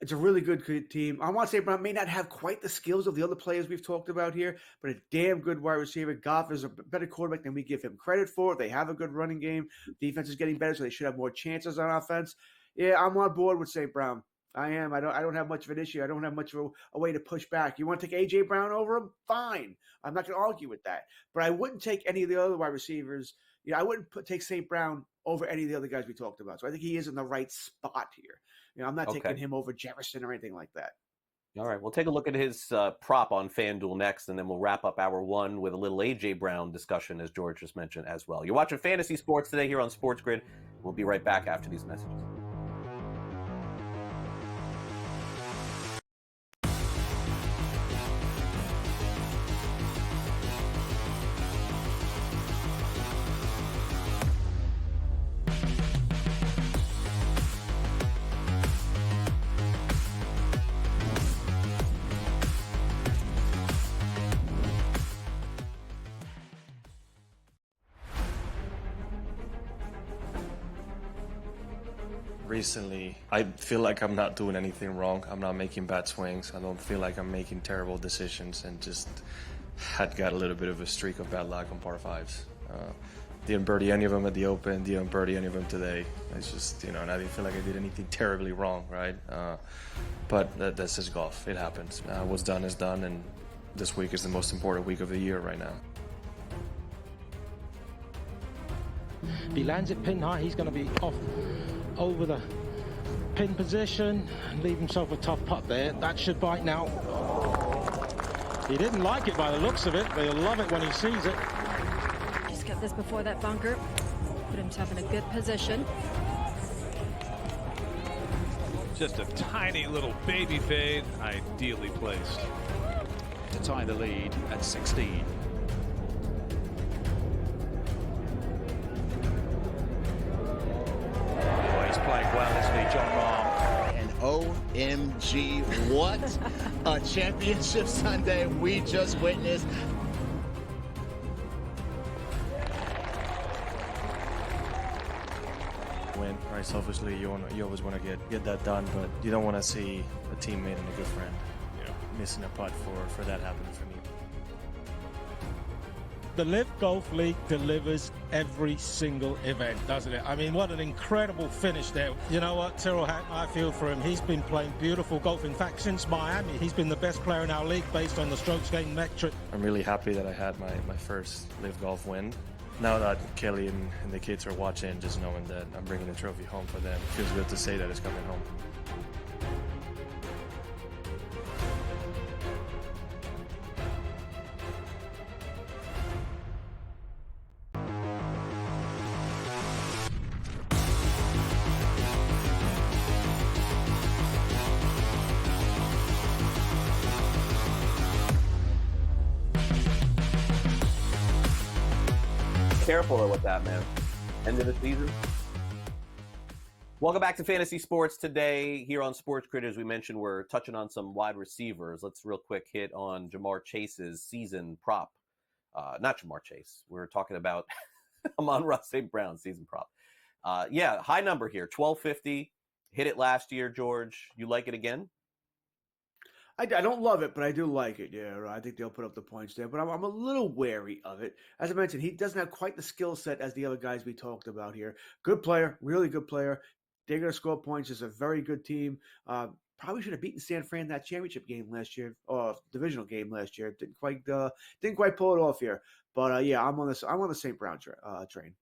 it's a really good team. I want to say Brown may not have quite the skills of the other players we've talked about here, but a damn good wide receiver. Goff is a better quarterback than we give him credit for. They have a good running game. Defense is getting better, so they should have more chances on offense. Yeah, I'm on board with St. Brown. I am. I don't have much of an issue. I don't have much of a way to push back. You want to take A.J. Brown over him? Fine. I'm not going to argue with that. But I wouldn't take any of the other wide receivers. I wouldn't take St. Brown over any of the other guys we talked about. So I think he is in the right spot here. I'm not taking him over Jefferson or anything like that. All right, we'll take a look at his prop on FanDuel next, and then we'll wrap up hour one with a little A.J. Brown discussion, as George just mentioned as well. You're watching Fantasy Sports today here on SportsGrid. We'll be right back after these messages. recently, I feel like I'm not doing anything wrong. I'm not making bad swings. I don't feel like I'm making terrible decisions, and just had got a little bit of a streak of bad luck on par fives. Didn't birdie any of them at the Open, didn't birdie any of them today. It's just, and I didn't feel like I did anything terribly wrong, right? But that's just golf. It happens. What's done is done, and this week is the most important week of the year right now. If he lands it pin high, he's going to be off over the pin position and leave himself a tough putt there. That should bite now. He didn't like it by the looks of it, but he'll love it when he sees it. Just get this before that bunker. Put himself in a good position. Just a tiny little baby fade, ideally placed. To tie the lead at 16. Playing well, isn't he, John Rahm? And OMG, what a championship Sunday we just witnessed. Win, right? Selfishly, you always want to get that done, but you don't want to see a teammate and a good friend, missing a putt for that happening for me. The Live Golf League delivers every single event, doesn't it? I mean, what an incredible finish there. You know what, Tyrrell Hatton, I feel for him. He's been playing beautiful golf. In fact, since Miami, he's been the best player in our league based on the strokes gained metric. I'm really happy that I had my first Live Golf win. Now that Kelly and the kids are watching, just knowing that I'm bringing the trophy home for them, it feels good to say that it's coming home. Careful with that, man. End of the season. Welcome back to Fantasy Sports today. Here on SportsGrid, as we mentioned, we're touching on some wide receivers. Let's real quick hit on Jamar Chase's season prop. Not Jamar Chase. We're talking about Amon-Ra St. Brown season prop. High number here, 1250. Hit it last year, George. You like it again? I don't love it, but I do like it. Yeah, I think they'll put up the points there. But I'm a little wary of it. As I mentioned, he doesn't have quite the skill set as the other guys we talked about here. Good player, really good player. They're going to score points. It's a very good team. Probably should have beaten San Fran that championship game last year, or divisional game last year. Didn't quite pull it off here. But I'm on the St. Brown train.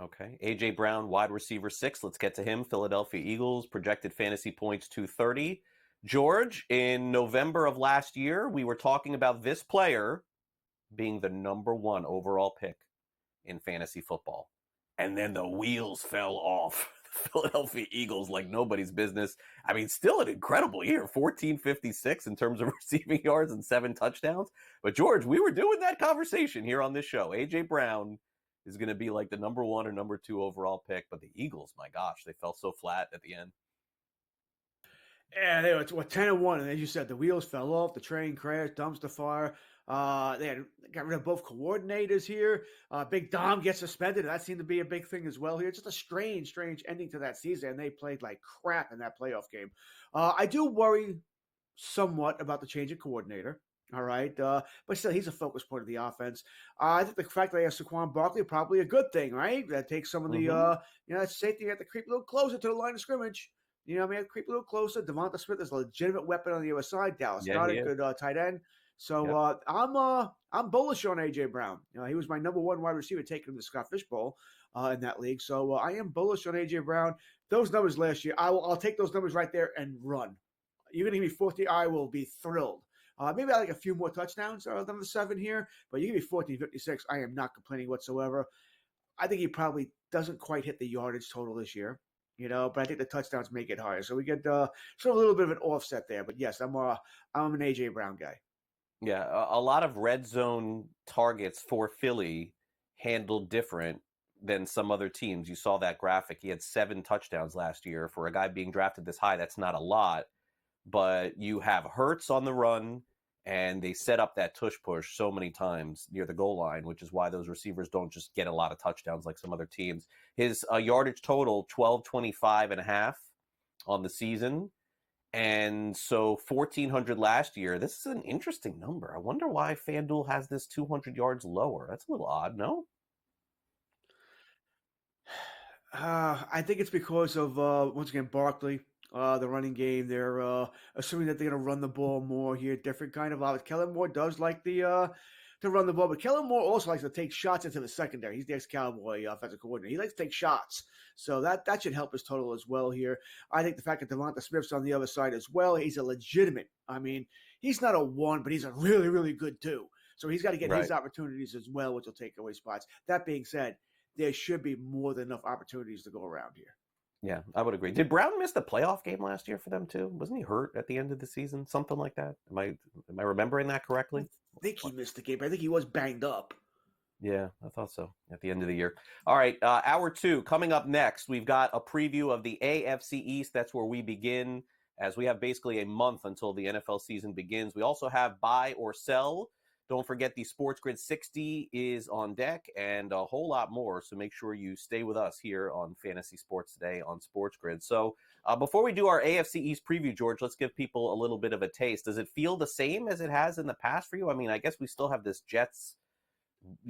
Okay. AJ Brown, wide receiver 6. Let's get to him. Philadelphia Eagles, projected fantasy points 230. George, in November of last year, we were talking about this player being the number 1 overall pick in fantasy football. And then the wheels fell off. The Philadelphia Eagles like nobody's business. I mean, still an incredible year, 1456 in terms of receiving yards and 7 touchdowns. But George, we were doing that conversation here on this show. AJ Brown is going to be like the number 1 or number 2 overall pick. But the Eagles, my gosh, they fell so flat at the end. Yeah, they were 10-1, and as you said, the wheels fell off, the train crashed, dumpster fire. They got rid of both coordinators here. Big Dom gets suspended. That seemed to be a big thing as well here. Just a strange ending to that season, and they played like crap in that playoff game. I do worry somewhat about the change of coordinator. All right, but still, he's a focus point of the offense. I think the fact that they have Saquon Barkley probably a good thing, right? That takes some of the that safety. You have to creep a little closer to the line of scrimmage. You know what I mean? Creep a little closer. Devonta Smith is a legitimate weapon on the other side. Dallas Goedert, good tight end. So I'm bullish on AJ Brown. He was my number 1 wide receiver, taking him to Scott Fishbowl in that league. So I am bullish on AJ Brown. Those numbers last year, I'll take those numbers right there and run. You're gonna give me 40, I will be thrilled. Maybe I like a few more touchdowns than the 7 here, but you give me 1456. I am not complaining whatsoever. I think he probably doesn't quite hit the yardage total this year. But I think the touchdowns make it higher. So we get sort of a little bit of an offset there. But yes, I'm an AJ Brown guy. Yeah, a lot of red zone targets for Philly handled different than some other teams. You saw that graphic. He had 7 touchdowns last year. For a guy being drafted this high, that's not a lot. But you have Hurts on the run, and they set up that tush push so many times near the goal line, which is why those receivers don't just get a lot of touchdowns like some other teams. His yardage total, 1225.5 on the season. And so 1,400 last year. This is an interesting number. I wonder why FanDuel has this 200 yards lower. That's a little odd, no? I think it's because of, once again, Barkley, the running game. They're assuming that they're going to run the ball more here. Different kind of Kellen Moore does like to run the ball, but Kellen Moore also likes to take shots into the secondary. He's the ex-Cowboy offensive coordinator. He likes to take shots. So that should help his total as well here. I think the fact that Devonta Smith's on the other side as well, he's a legitimate. I mean, he's not a 1, but he's a really, really good 2. So he's got to get his opportunities as well, which will take away spots. That being said, there should be more than enough opportunities to go around here. Yeah, I would agree. Did Brown miss the playoff game last year for them too? Wasn't he hurt at the end of the season? Something like that. Am I remembering that correctly? I think he missed the game, but I think he was banged up. Yeah, I thought so at the end of the year. All right, hour 2 coming up next. We've got a preview of the AFC East. That's where we begin, as we have basically a month until the NFL season begins. We also have buy or sell. Don't forget the SportsGrid 60 is on deck and a whole lot more. So make sure you stay with us here on Fantasy Sports Today on SportsGrid. So before we do our AFC East preview, George, let's give people a little bit of a taste. Does it feel the same as it has in the past for you? I mean, I guess we still have this Jets,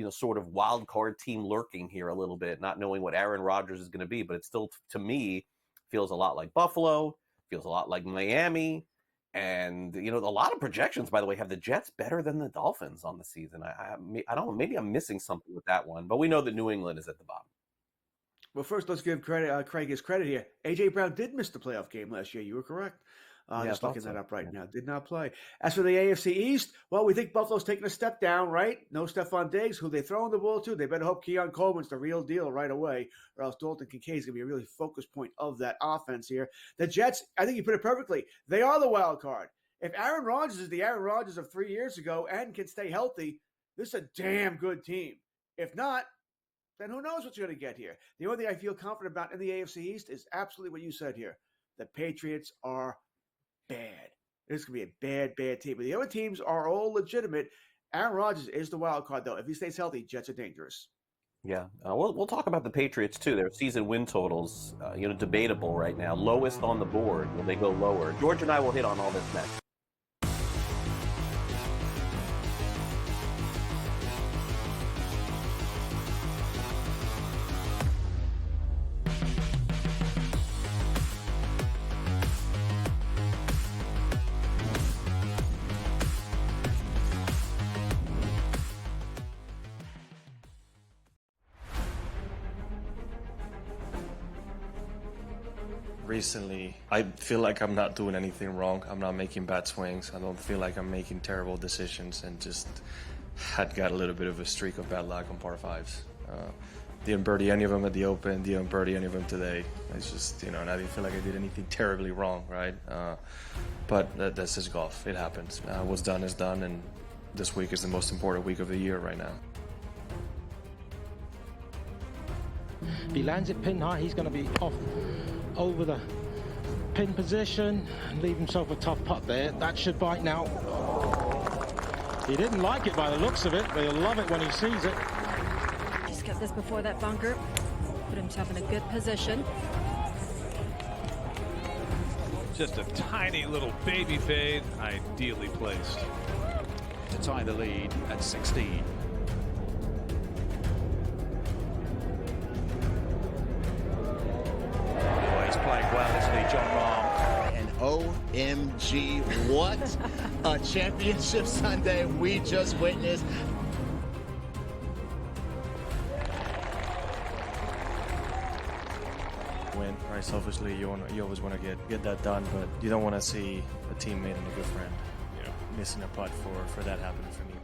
sort of wild card team lurking here a little bit, not knowing what Aaron Rodgers is going to be. But it still, to me, feels a lot like Buffalo, feels a lot like Miami. And, a lot of projections, by the way, have the Jets better than the Dolphins on the season. I don't know. Maybe I'm missing something with that one. But we know that New England is at the bottom. Well, first, let's give Craig his credit here. A.J. Brown did miss the playoff game last year. You were correct. Just looking that up right now. Did not play. As for the AFC East, well, we think Buffalo's taking a step down, right? No Stephon Diggs, who they throwing the ball to. They better hope Keon Coleman's the real deal right away, or else Dalton Kincaid's going to be a really focus point of that offense here. The Jets, I think you put it perfectly. They are the wild card. If Aaron Rodgers is the Aaron Rodgers of 3 years ago and can stay healthy, this is a damn good team. If not, then who knows what you're going to get here. The only thing I feel confident about in the AFC East is absolutely what you said here. The Patriots are bad. This is going to be a bad, bad team. But the other teams are all legitimate. Aaron Rodgers is the wild card, though. If he stays healthy, Jets are dangerous. Yeah, we'll talk about the Patriots, too. Their season win totals, debatable right now. Lowest on the board. Will they go lower? George and I will hit on all this next. Recently, I feel like I'm not doing anything wrong. I'm not making bad swings. I don't feel like I'm making terrible decisions, and just had got a little bit of a streak of bad luck on par 5s. Didn't birdie any of them at the Open, didn't birdie any of them today. It's just, and I didn't feel like I did anything terribly wrong, right? But that's just golf. It happens. What's done is done, and this week is the most important week of the year right now. If he lands it pin high, he's going to be off over the pin position and leave himself a tough putt there. That should bite now. He didn't like it by the looks of it, but he'll love it when he sees it. Just get this before that bunker. Put himself in a good position. Just a tiny little baby fade, ideally placed. To tie the lead at 16. Playing well, isn't he, John Rahm? And OMG, what a championship Sunday we just witnessed. Win, right? Selfishly, you always want to get that done, but you don't want to see a teammate and a good friend, missing a putt for that happening for me.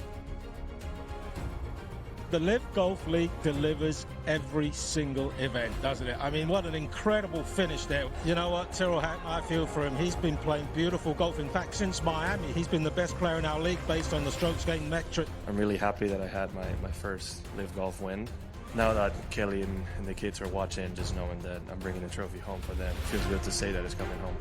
The Live Golf League delivers every single event, doesn't it? I mean, what an incredible finish there. You know what, Tyrrell Hatton, I feel for him. He's been playing beautiful golf. In fact, since Miami, he's been the best player in our league based on the strokes gained metric. I'm really happy that I had my first Live Golf win. Now that Kelly and the kids are watching, just knowing that I'm bringing the trophy home for them, it feels good to say that it's coming home.